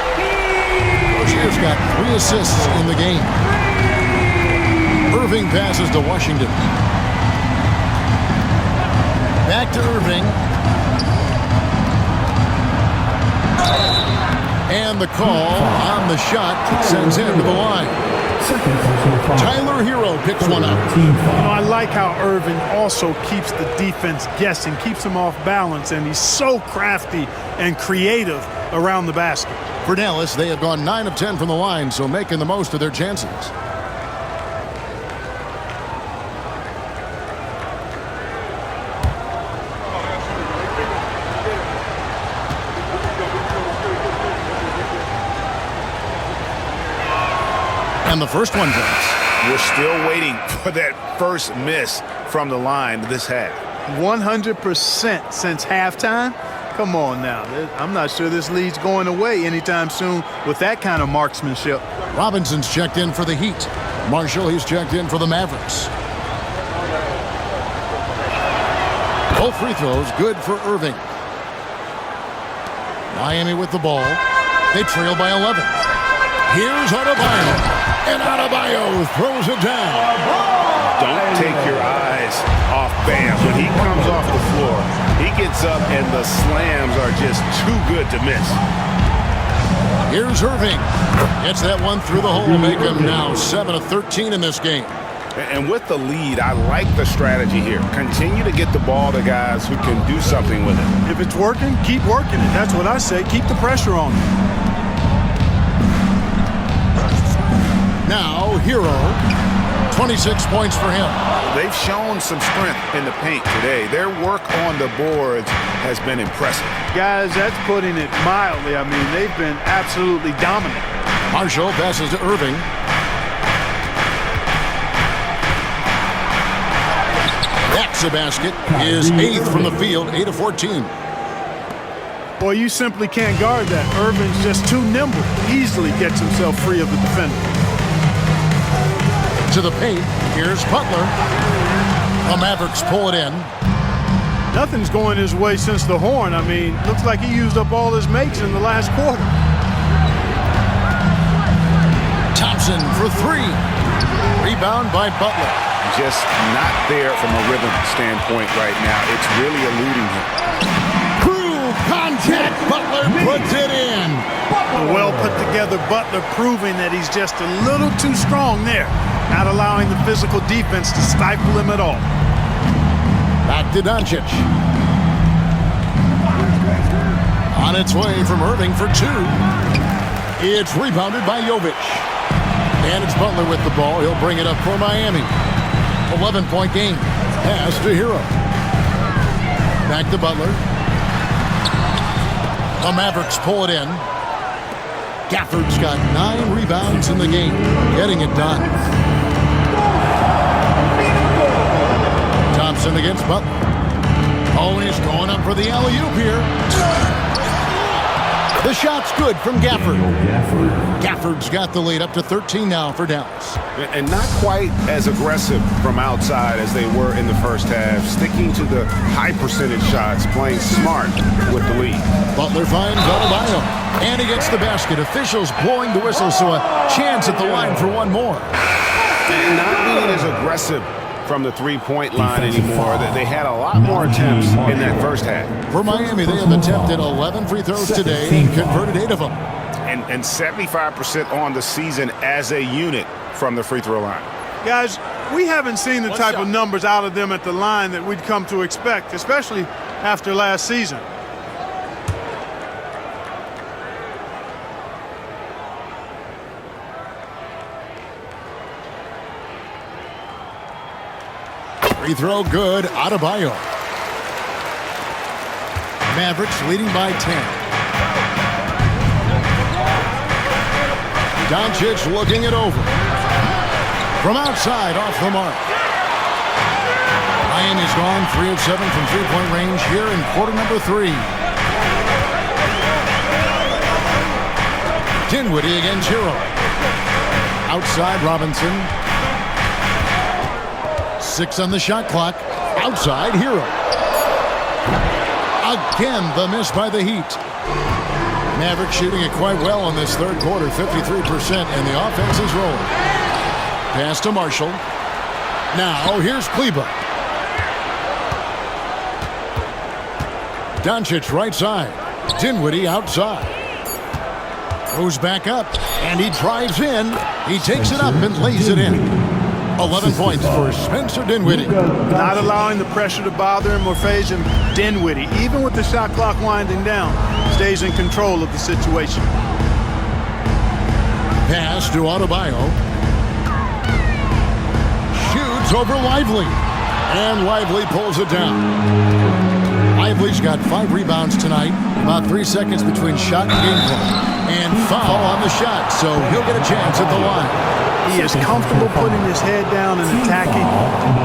Rozier's got 3 assists in the game. Irving passes to Washington. Back to Irving. And the call on the shot sends him to the line. Tyler Hero picks one up. You know, I like how Irving also keeps the defense guessing, keeps them off balance, and he's so crafty and creative around the basket. For Dallas, they have gone 9 of 10 from the line, so making the most of their chances. And the first one drops. We're still waiting for that first miss from the line this half. 100% since halftime. Come on now. I'm not sure this lead's going away anytime soon with that kind of marksmanship. Robinson's checked in for the Heat. Marshall, he's checked in for the Mavericks. Both free throws good for Irving. Miami with the ball. They trail by 11. Here's Adebayo. And Adebayo throws it down. Don't take your eyes off Bam. When he comes off the floor, he gets up and the slams are just too good to miss. Here's Irving. Gets that one through the hole, make him now 7 of 13 in this game. And with the lead, I like the strategy here. Continue to get the ball to guys who can do something with it. If it's working, keep working it. That's what I say. Keep the pressure on him. Now, Hero. 26 points for him. They've shown some strength in the paint today. Their work on the boards has been impressive. Guys, that's putting it mildly. I mean, they've been absolutely dominant. Marshall passes to Irving. That's a basket. His 8th from the field, 8 of 14. Boy, you simply can't guard that. Irving's just too nimble. Easily gets himself free of the defender. To the paint, here's Butler. The Mavericks pull it in. Nothing's going his way since the horn. I mean, looks like he used up all his makes in the last quarter. Thompson for 3. Rebound by Butler. Just not there from a rhythm standpoint right now. It's really eluding him. Crew contact. Butler puts it in. A well-put-together Butler proving that he's just a little too strong there. Not allowing the physical defense to stifle him at all. Back to Doncic. On its way from Irving for 2. It's rebounded by Jovic. And it's Butler with the ball. He'll bring it up for Miami. 11-point game. Pass to Hero. Back to Butler. The Mavericks pull it in. Gafford's got 9 rebounds in the game. Getting it done. Thompson against Butler. Oh, he's going up for the alley-oop here. The shot's good from Gafford. Gafford's got the lead up to 13 now for Dallas. And not quite as aggressive from outside as they were in the first half. Sticking to the high percentage shots, playing smart with the lead. Butler finds Adebayo. And he gets the basket. Officials blowing the whistle, so a chance at the line for one more. And not being as aggressive from the three-point line anymore. They had a lot more attempts in that first half. For Miami, they have attempted 11 free throws today and converted 8 of them. And 75% on the season as a unit from the free throw line. Guys, we haven't seen the type of numbers out of them at the line that we'd come to expect, especially after last season. Free throw good. Adebayo. Mavericks leading by 10. Doncic looking it over. From outside, off the mark. Miami's gone 3 of 7 from three-point range here in quarter number 3. Dinwiddie against Hero. Outside, Robinson. 6 on the shot clock. Outside, Hero. Again, the miss by the Heat. Mavericks shooting it quite well in this third quarter, 53%, and the offense is rolling. Pass to Marshall. Now, here's Kleber. Doncic right side. Dinwiddie outside. Goes back up, and he drives in. He takes it up and lays it in. 11 points for Spencer Dinwiddie. Not allowing the pressure to bother him or phase him. Dinwiddie, even with the shot clock winding down, stays in control of the situation. Pass to Adebayo. Shoots over Lively. And Lively pulls it down. Lively's got 5 rebounds tonight. About 3 seconds between shot and game point. And foul on the shot, so he'll get a chance at the line. He is comfortable putting his head down and attacking.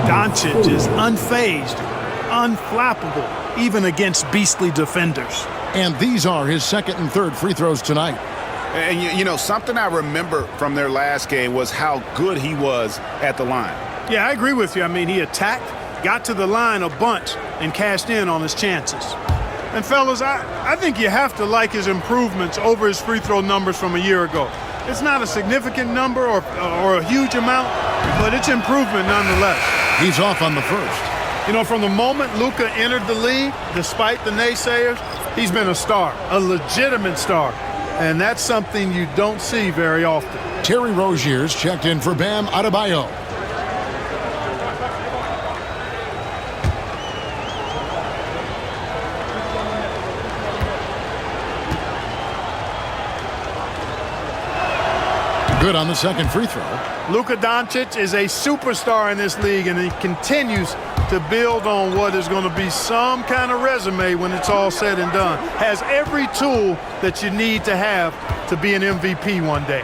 Doncic is unfazed, unflappable, even against beastly defenders. And these are his second and third free throws tonight. And you know, something I remember from their last game was how good he was at the line. Yeah, I agree with you. I mean, he attacked, got to the line a bunch, and cashed in on his chances. And fellas, I think you have to like his improvements over his free throw numbers from a year ago. It's not a significant number or a huge amount, but it's improvement nonetheless. He's off on the first. You know, from the moment Luka entered the league, despite the naysayers, he's been a star, a legitimate star. And that's something you don't see very often. Terry Rozier's checked in for Bam Adebayo. Good on the second free throw. Luka Doncic is a superstar in this league, and he continues to build on what is going to be some kind of resume when it's all said and done. Has every tool that you need to have to be an MVP one day.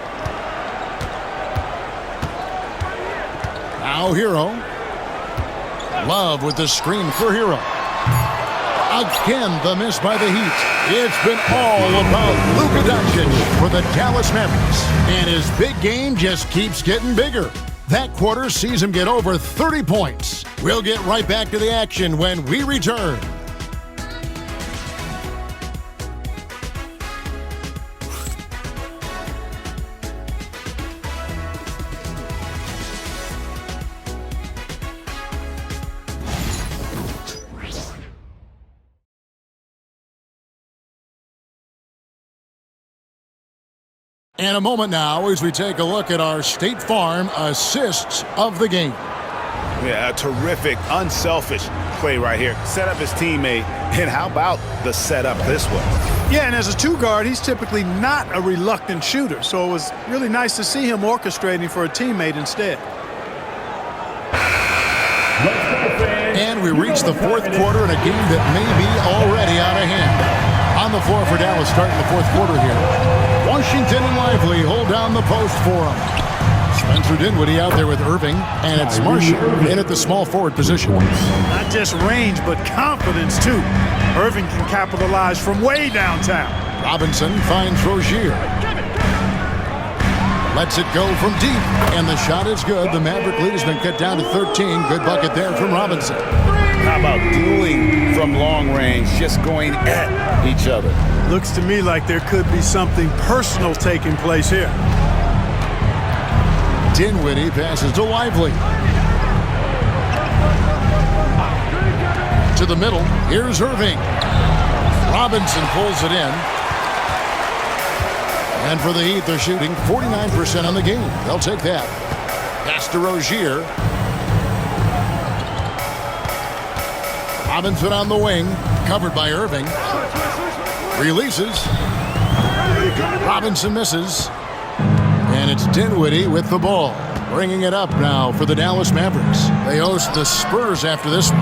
Now Hero. Love with the screen for Hero. Again, the miss by the Heat. It's been all about Luka Doncic for the Dallas Mavericks. And his big game just keeps getting bigger. That quarter sees him get over 30 points. We'll get right back to the action when we return. And a moment now as we take a look at our State Farm assists of the game. Yeah, a terrific, unselfish play right here. Set up his teammate, and how about the setup this way? Yeah, and as a two-guard, he's typically not a reluctant shooter, so it was really nice to see him orchestrating for a teammate instead. And we reach the fourth quarter in a game that may be already out of hand. On the floor for Dallas starting the fourth quarter here. Washington and Lively hold down the post for him. Spencer Dinwiddie out there with Irving, and it's Marshall in at the small forward position. Not just range, but confidence, too. Irving can capitalize from way downtown. Robinson finds Rozier. Lets it go from deep, and the shot is good. The Maverick lead has been cut down to 13. Good bucket there from Robinson. How about dueling from long range, just going at each other? Looks to me like there could be something personal taking place here. Dinwiddie passes to Lively. To the middle, here's Irving. Robinson pulls it in. And for the Heat, they're shooting 49% on the game. They'll take that. Pass to Rozier. Robinson on the wing, covered by Irving. Releases. Robinson misses. And it's Dinwiddie with the ball. Bringing it up now for the Dallas Mavericks. They host the Spurs after this one.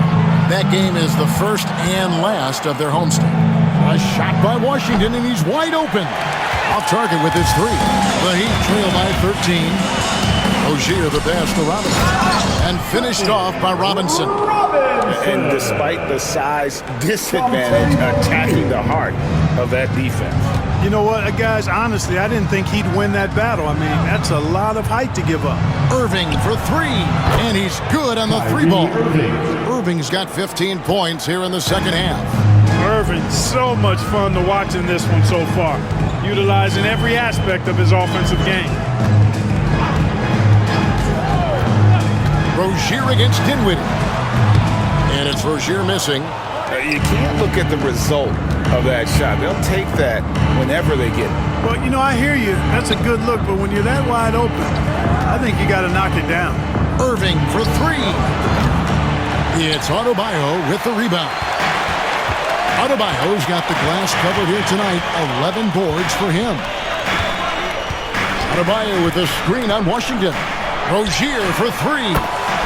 That game is the first and last of their homestand. A shot by Washington, and he's wide open. Off target with his three. The Heat trail by 13. Rozier the pass to Robinson. And finished off by Robinson. And despite the size disadvantage, attacking the heart of that defense. You know what, guys, honestly, I didn't think he'd win that battle. I mean, that's a lot of height to give up. Irving for three, and he's good on the three ball. Irving's got 15 points here in the second half. Irving, so much fun to watch in this one so far, utilizing every aspect of his offensive game. Rozier against Dinwiddie. And it's Rozier missing. You can't look at the result of that shot. They'll take that whenever they get it. Well, you know, I hear you. That's a good look, but when you're that wide open, I think you got to knock it down. Irving for three. It's Adebayo with the rebound. Adebayo's got the glass covered here tonight. 11 boards for him. Adebayo with the screen on Washington. Rozier for three.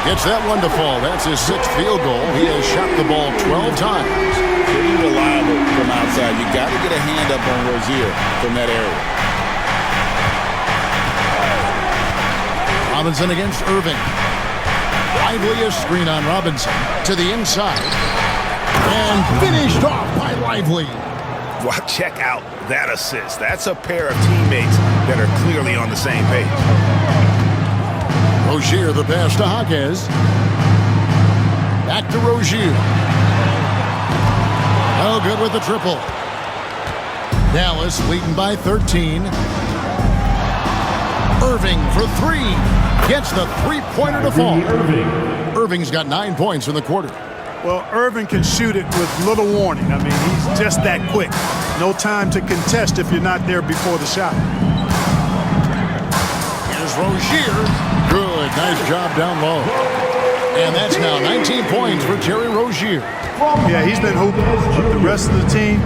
Gets that one to fall. That's his sixth field goal. He has shot the ball 12 times. pretty reliable from outside. You got to get a hand up on Rozier from that area. Robinson against Irving. Lively a screen on Robinson to the inside. And finished off by Lively. Well, check out that assist. That's a pair of teammates that are clearly on the same page. Rozier the pass to Jaquez. Back to Rozier. Oh, good with the triple. Dallas leading by 13. Irving for three. Gets the three-pointer to fall. Irving's got 9 points in the quarter. Well, Irving can shoot it with little warning. I mean, he's just that quick. No time to contest if you're not there before the shot. Here's Rozier. Good. Nice job down low. And that's now 19 points for Terry Rozier. Yeah, he's been hooping. But the rest of the team,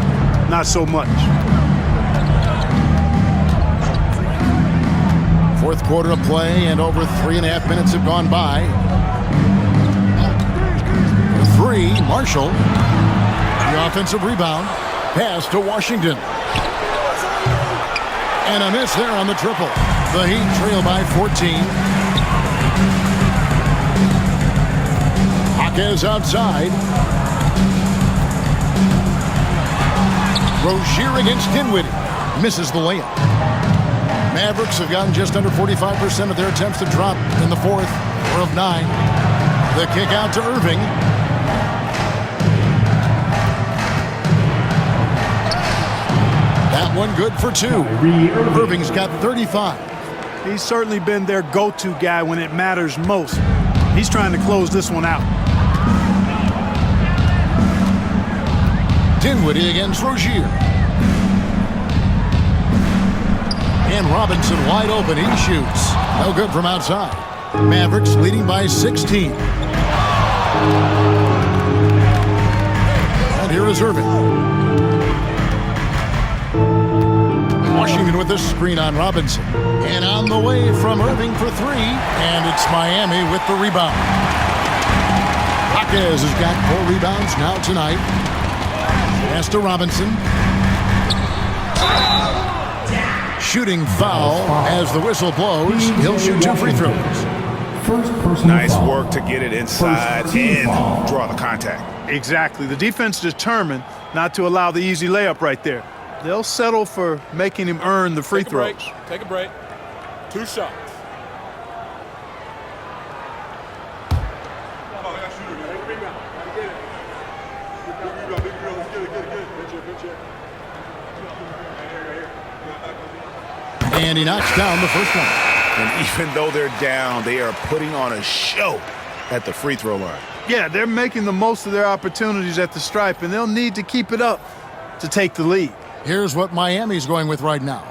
not so much. Fourth quarter of play, and over 3.5 minutes have gone by. Three, Marshall. The offensive rebound. Pass to Washington. And a miss there on the triple. The Heat trail by 14. Jaquez outside. Rozier against Dinwiddie. Misses the layup. Mavericks have gotten just under 45% of their attempts to drop in the fourth, 4 of 9. The kick out to Irving. That one good for 2. Irving's got 35. He's certainly been their go-to guy when it matters most. He's trying to close this one out. Dinwiddie against Rozier. And Robinson wide open. He shoots. No good from outside. Mavericks leading by 16. And here is Irving. Washington with a screen on Robinson. And on the way from Irving for 3. And it's Miami with the rebound. Jaquez has got 4 rebounds now tonight. Pass to Robinson. Shooting foul as the whistle blows. He'll shoot 2 free throws. Nice work to get it inside and draw the contact. Exactly. The defense determined not to allow the easy layup right there. They'll settle for making him earn the free throws. Take a break. 2 shots. And he knocks down the first one. And even though they're down, they are putting on a show at the free throw line. Yeah, they're making the most of their opportunities at the stripe, and they'll need to keep it up to take the lead. Here's what Miami's going with right now.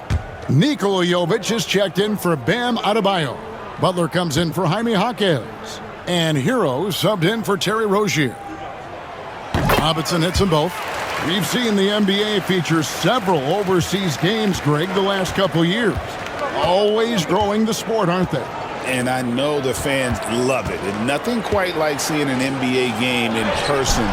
Nikola Jovic is checked in for Bam Adebayo. Butler comes in for Jaime Jaquez. And Hero subbed in for Terry Rozier. Robinson hits them both. We've seen the NBA feature several overseas games, Greg, the last couple years. Always growing the sport, aren't they? And I know the fans love it. And nothing quite like seeing an NBA game in person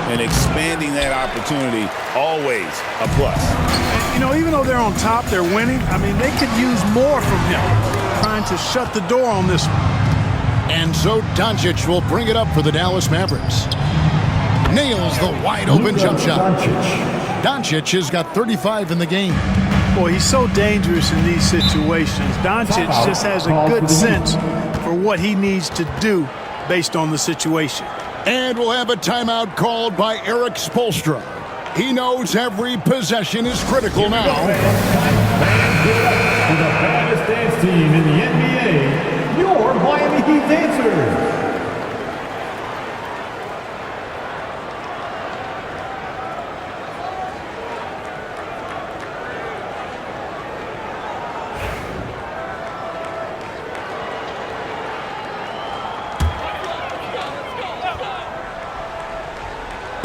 and expanding that opportunity, always a plus. And, you know, even though they're on top, they're winning. I mean, they could use more from him, trying to shut the door on this one. And so Doncic will bring it up for the Dallas Mavericks. Nails the wide-open jump shot. Doncic has got 35 in the game. Boy, he's so dangerous in these situations. Doncic just has a good sense for what he needs to do based on the situation. And we'll have a timeout called by Eric Spoelstra. He knows every possession is critical now. The baddest dance team in the NBA, your Miami Heat dancers.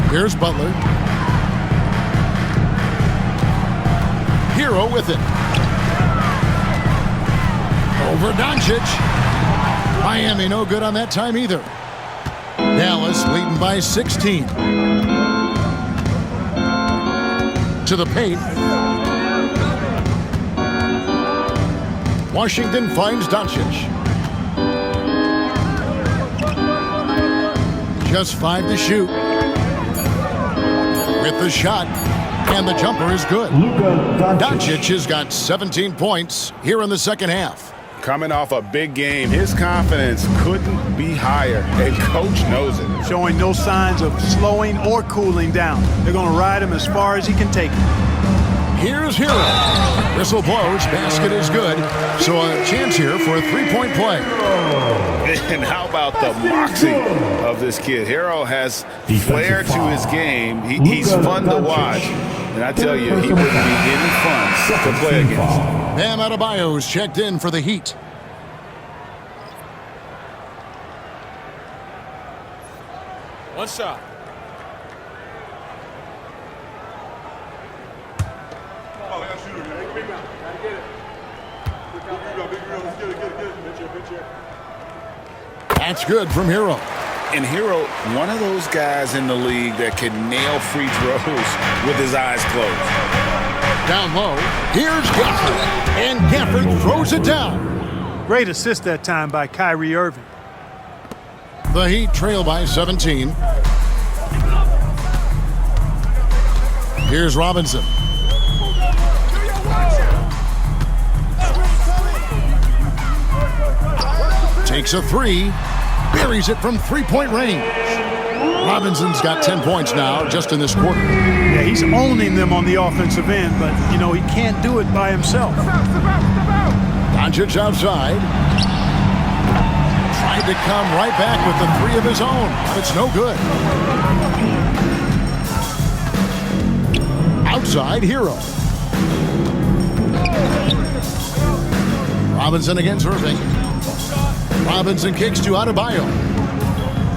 Here's Butler. Hero with it. Over Doncic. Miami no good on that time either. Dallas leading by 16. to the paint. Washington finds Doncic. Just 5 to shoot. With the shot, and the jumper is good. Doncic has got 17 points here in the second half. Coming off a big game, his confidence couldn't be higher, and coach knows it. Showing no signs of slowing or cooling down. They're going to ride him as far as he can take him. Here's Hero. Whistle blows, basket is good, so a chance here for a three-point play. And how about the moxie of this kid? Hero has flair to his game. He's fun to watch. And I tell you, he wouldn't be any fun to play against. Bam Adebayo's checked in for the Heat. One shot. That's good from Hero. And Hero, one of those guys in the league that can nail free throws with his eyes closed. Down low, here's Gafford. And Gafford throws it down. Great assist that time by Kyrie Irving. The Heat trail by 17. Here's Robinson. Takes a three. Buries it from three-point range. Robinson's got 10 points now just in this quarter. Yeah, he's owning them on the offensive end, but, you know, he can't do it by himself. Doncic outside. Tried to come right back with the three of his own, but it's no good. Outside, Hero. Robinson against Irving. Robinson kicks to Adebayo.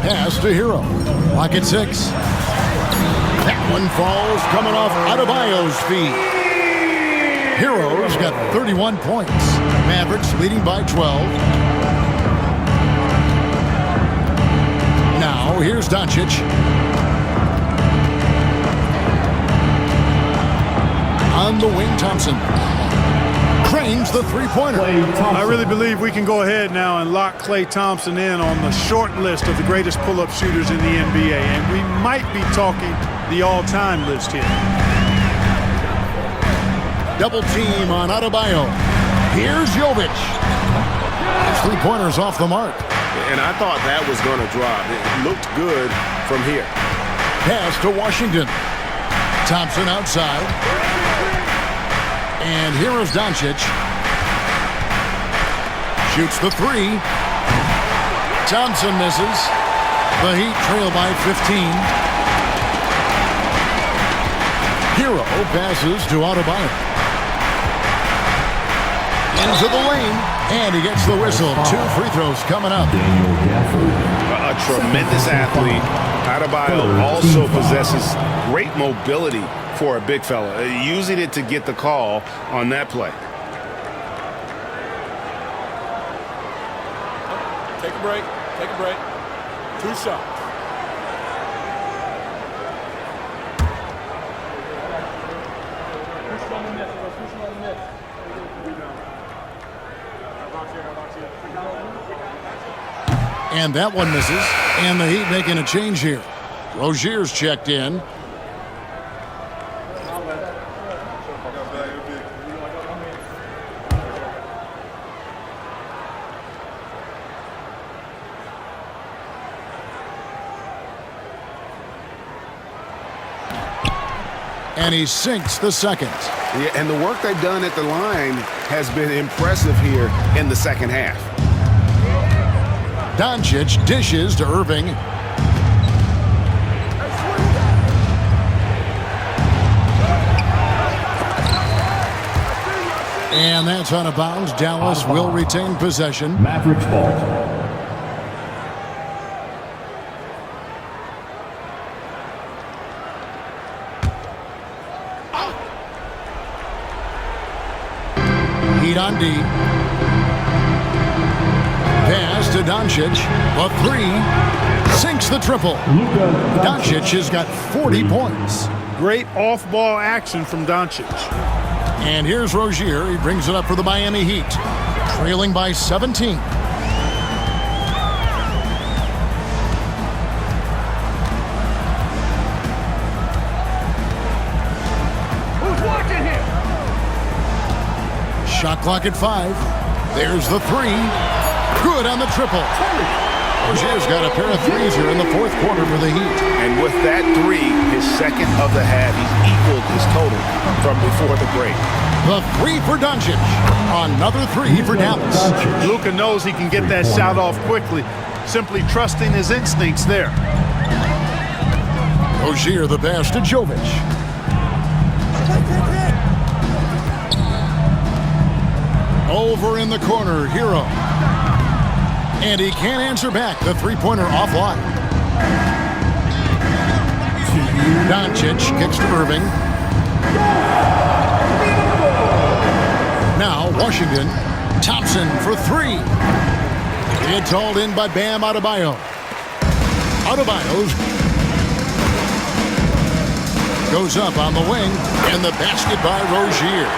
Pass to Hero. Lock at 6. That one falls coming off Adebayo's feet. Hero's got 31 points. Mavericks leading by 12. Now here's Doncic. On the wing, Thompson. Cranes the three-pointer. I really believe we can go ahead now and lock Klay Thompson in on the short list of the greatest pull-up shooters in the NBA, and we might be talking the all-time list here. Double team on Adebayo. Here's Jovic. His three-pointer's off the mark. And I thought that was going to drop. It looked good from here. Pass to Washington. Thompson outside. And here is Doncic. Shoots the three. Thompson misses. The Heat trail by 15. Hero passes to Adebayo. Into the lane. And he gets the whistle. 2 free throws coming up. A tremendous athlete. Adebayo also possesses great mobility for a big fella, using it to get the call on that play. Take a break. Take a break. 2 shots. And that one misses. And the Heat making a change here. Rozier's checked in. And he sinks the second. Yeah, and the work they've done at the line has been impressive here in the second half. Doncic dishes to Irving. And that's out of bounds. Dallas will retain possession. Mavericks ball. Heat on D. Pass to Doncic. A three. Sinks the triple. Doncic has got 40 points. Great off-ball action from Doncic. And here's Rozier. He brings it up for the Miami Heat, trailing by 17. Who's watching here? Shot clock at 5. There's the 3. Good on the triple. Rozier's got a pair of threes here in the fourth quarter for the Heat. And with that 3, his second of the half, he's equaled his total from before the break. The 3 for Doncic. Another 3 for Dallas. Luka knows he can get that shot off quickly, simply trusting his instincts there. Rozier the pass to Jovic. Over in the corner, Hero. And he can't answer back. The three-pointer offline. Doncic kicks to Irving. Now Washington. Thompson for 3. It's hauled in by Bam Adebayo. Adebayo's goes up on the wing. And the basket by Rozier.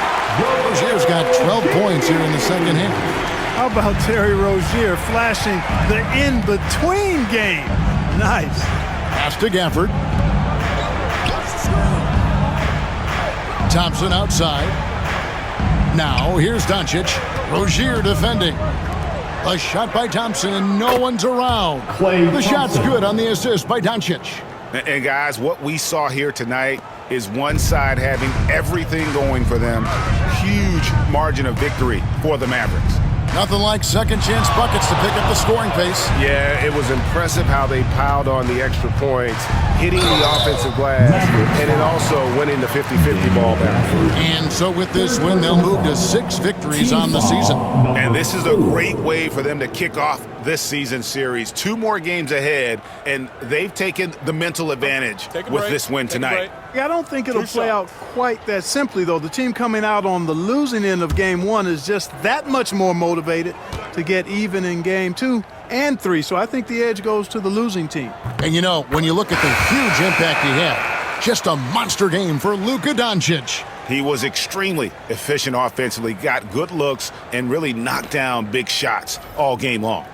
Rozier's got 12 points here in the second half. How about Terry Rozier flashing the in-between game? Nice. Pass to Gafford. Thompson outside. Now here's Doncic. Rozier defending. A shot by Thompson and no one's around. The shot's good on the assist by Doncic. And guys, what we saw here tonight is one side having everything going for them. Huge margin of victory for the Mavericks. Nothing like second chance buckets to pick up the scoring pace. Yeah, it was impressive how they piled on the extra points, hitting the offensive glass, and then also winning the 50-50 ball back. And so with this win, they'll move to 6 victories on the season. And this is a great way for them to kick off this season series. 2 more games ahead, and they've taken the mental advantage with this win tonight. I don't think it'll play out quite that simply, though. The team coming out on the losing end of game 1 is just that much more motivated to get even in game 2 and 3. So I think the edge goes to the losing team. And you know, when you look at the huge impact he had, just a monster game for Luka Doncic. He was extremely efficient offensively, got good looks, and really knocked down big shots all game long.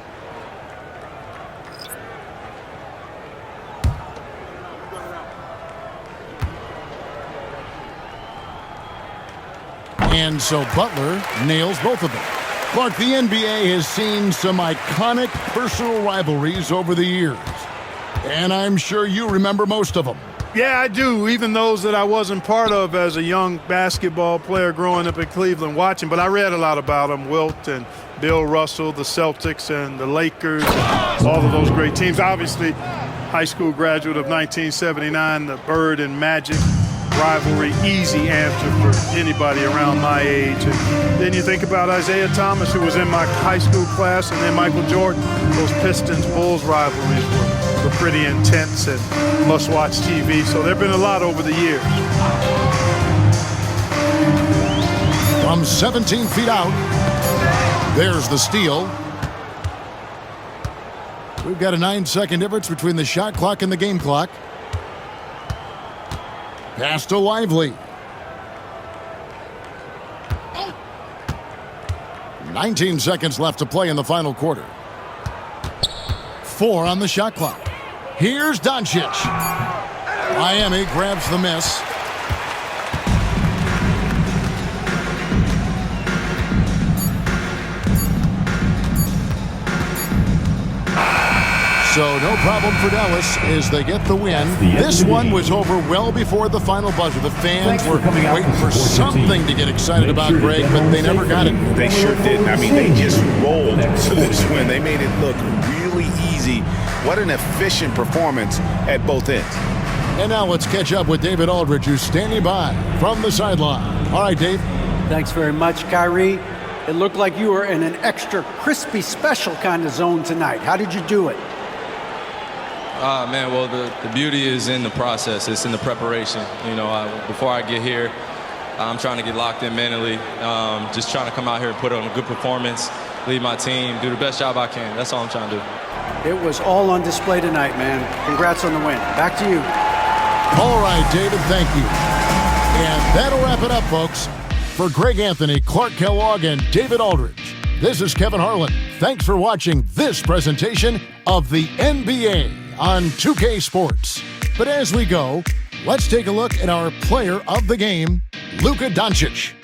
And so Butler nails both of them. Clark, the NBA has seen some iconic personal rivalries over the years. And I'm sure you remember most of them. Yeah, I do, even those that I wasn't part of as a young basketball player growing up in Cleveland watching. But I read a lot about them, Wilt and Bill Russell, the Celtics and the Lakers, all of those great teams. Obviously, high school graduate of 1979, the Bird and Magic rivalry, easy answer for anybody around my age. And then you think about Isaiah Thomas, who was in my high school class, and then Michael Jordan. Those Pistons-Bulls rivalries were pretty intense and must-watch TV. So there have been a lot over the years. From 17 feet out, there's the steal. We've got a 9-second difference between the shot clock and the game clock. Pass to Lively. 19 seconds left to play in the final quarter. 4 on the shot clock. Here's Doncic. Miami grabs the miss. So no problem for Dallas as they get the win. This one was over well before the final buzzer. The fans were waiting for something to get excited about, Greg, but they never got it. They sure didn't. I mean, they just rolled to this win. They made it look really easy. What an efficient performance at both ends. And now let's catch up with David Aldridge, who's standing by from the sideline. All right, Dave. Thanks very much, Kyrie. It looked like you were in an extra crispy special kind of zone tonight. How did you do it? Man, well, the beauty is in the process. It's in the preparation. You know, before I get here, I'm trying to get locked in mentally. Just trying to come out here and put on a good performance, lead my team, do the best job I can. That's all I'm trying to do. It was all on display tonight, man. Congrats on the win. Back to you. All right, David, thank you. And that'll wrap it up, folks. For Greg Anthony, Clark Kellogg, and David Aldridge, this is Kevin Harlan. Thanks for watching this presentation of the NBA on 2K Sports. But as we go, let's take a look at our player of the game, Luka Doncic.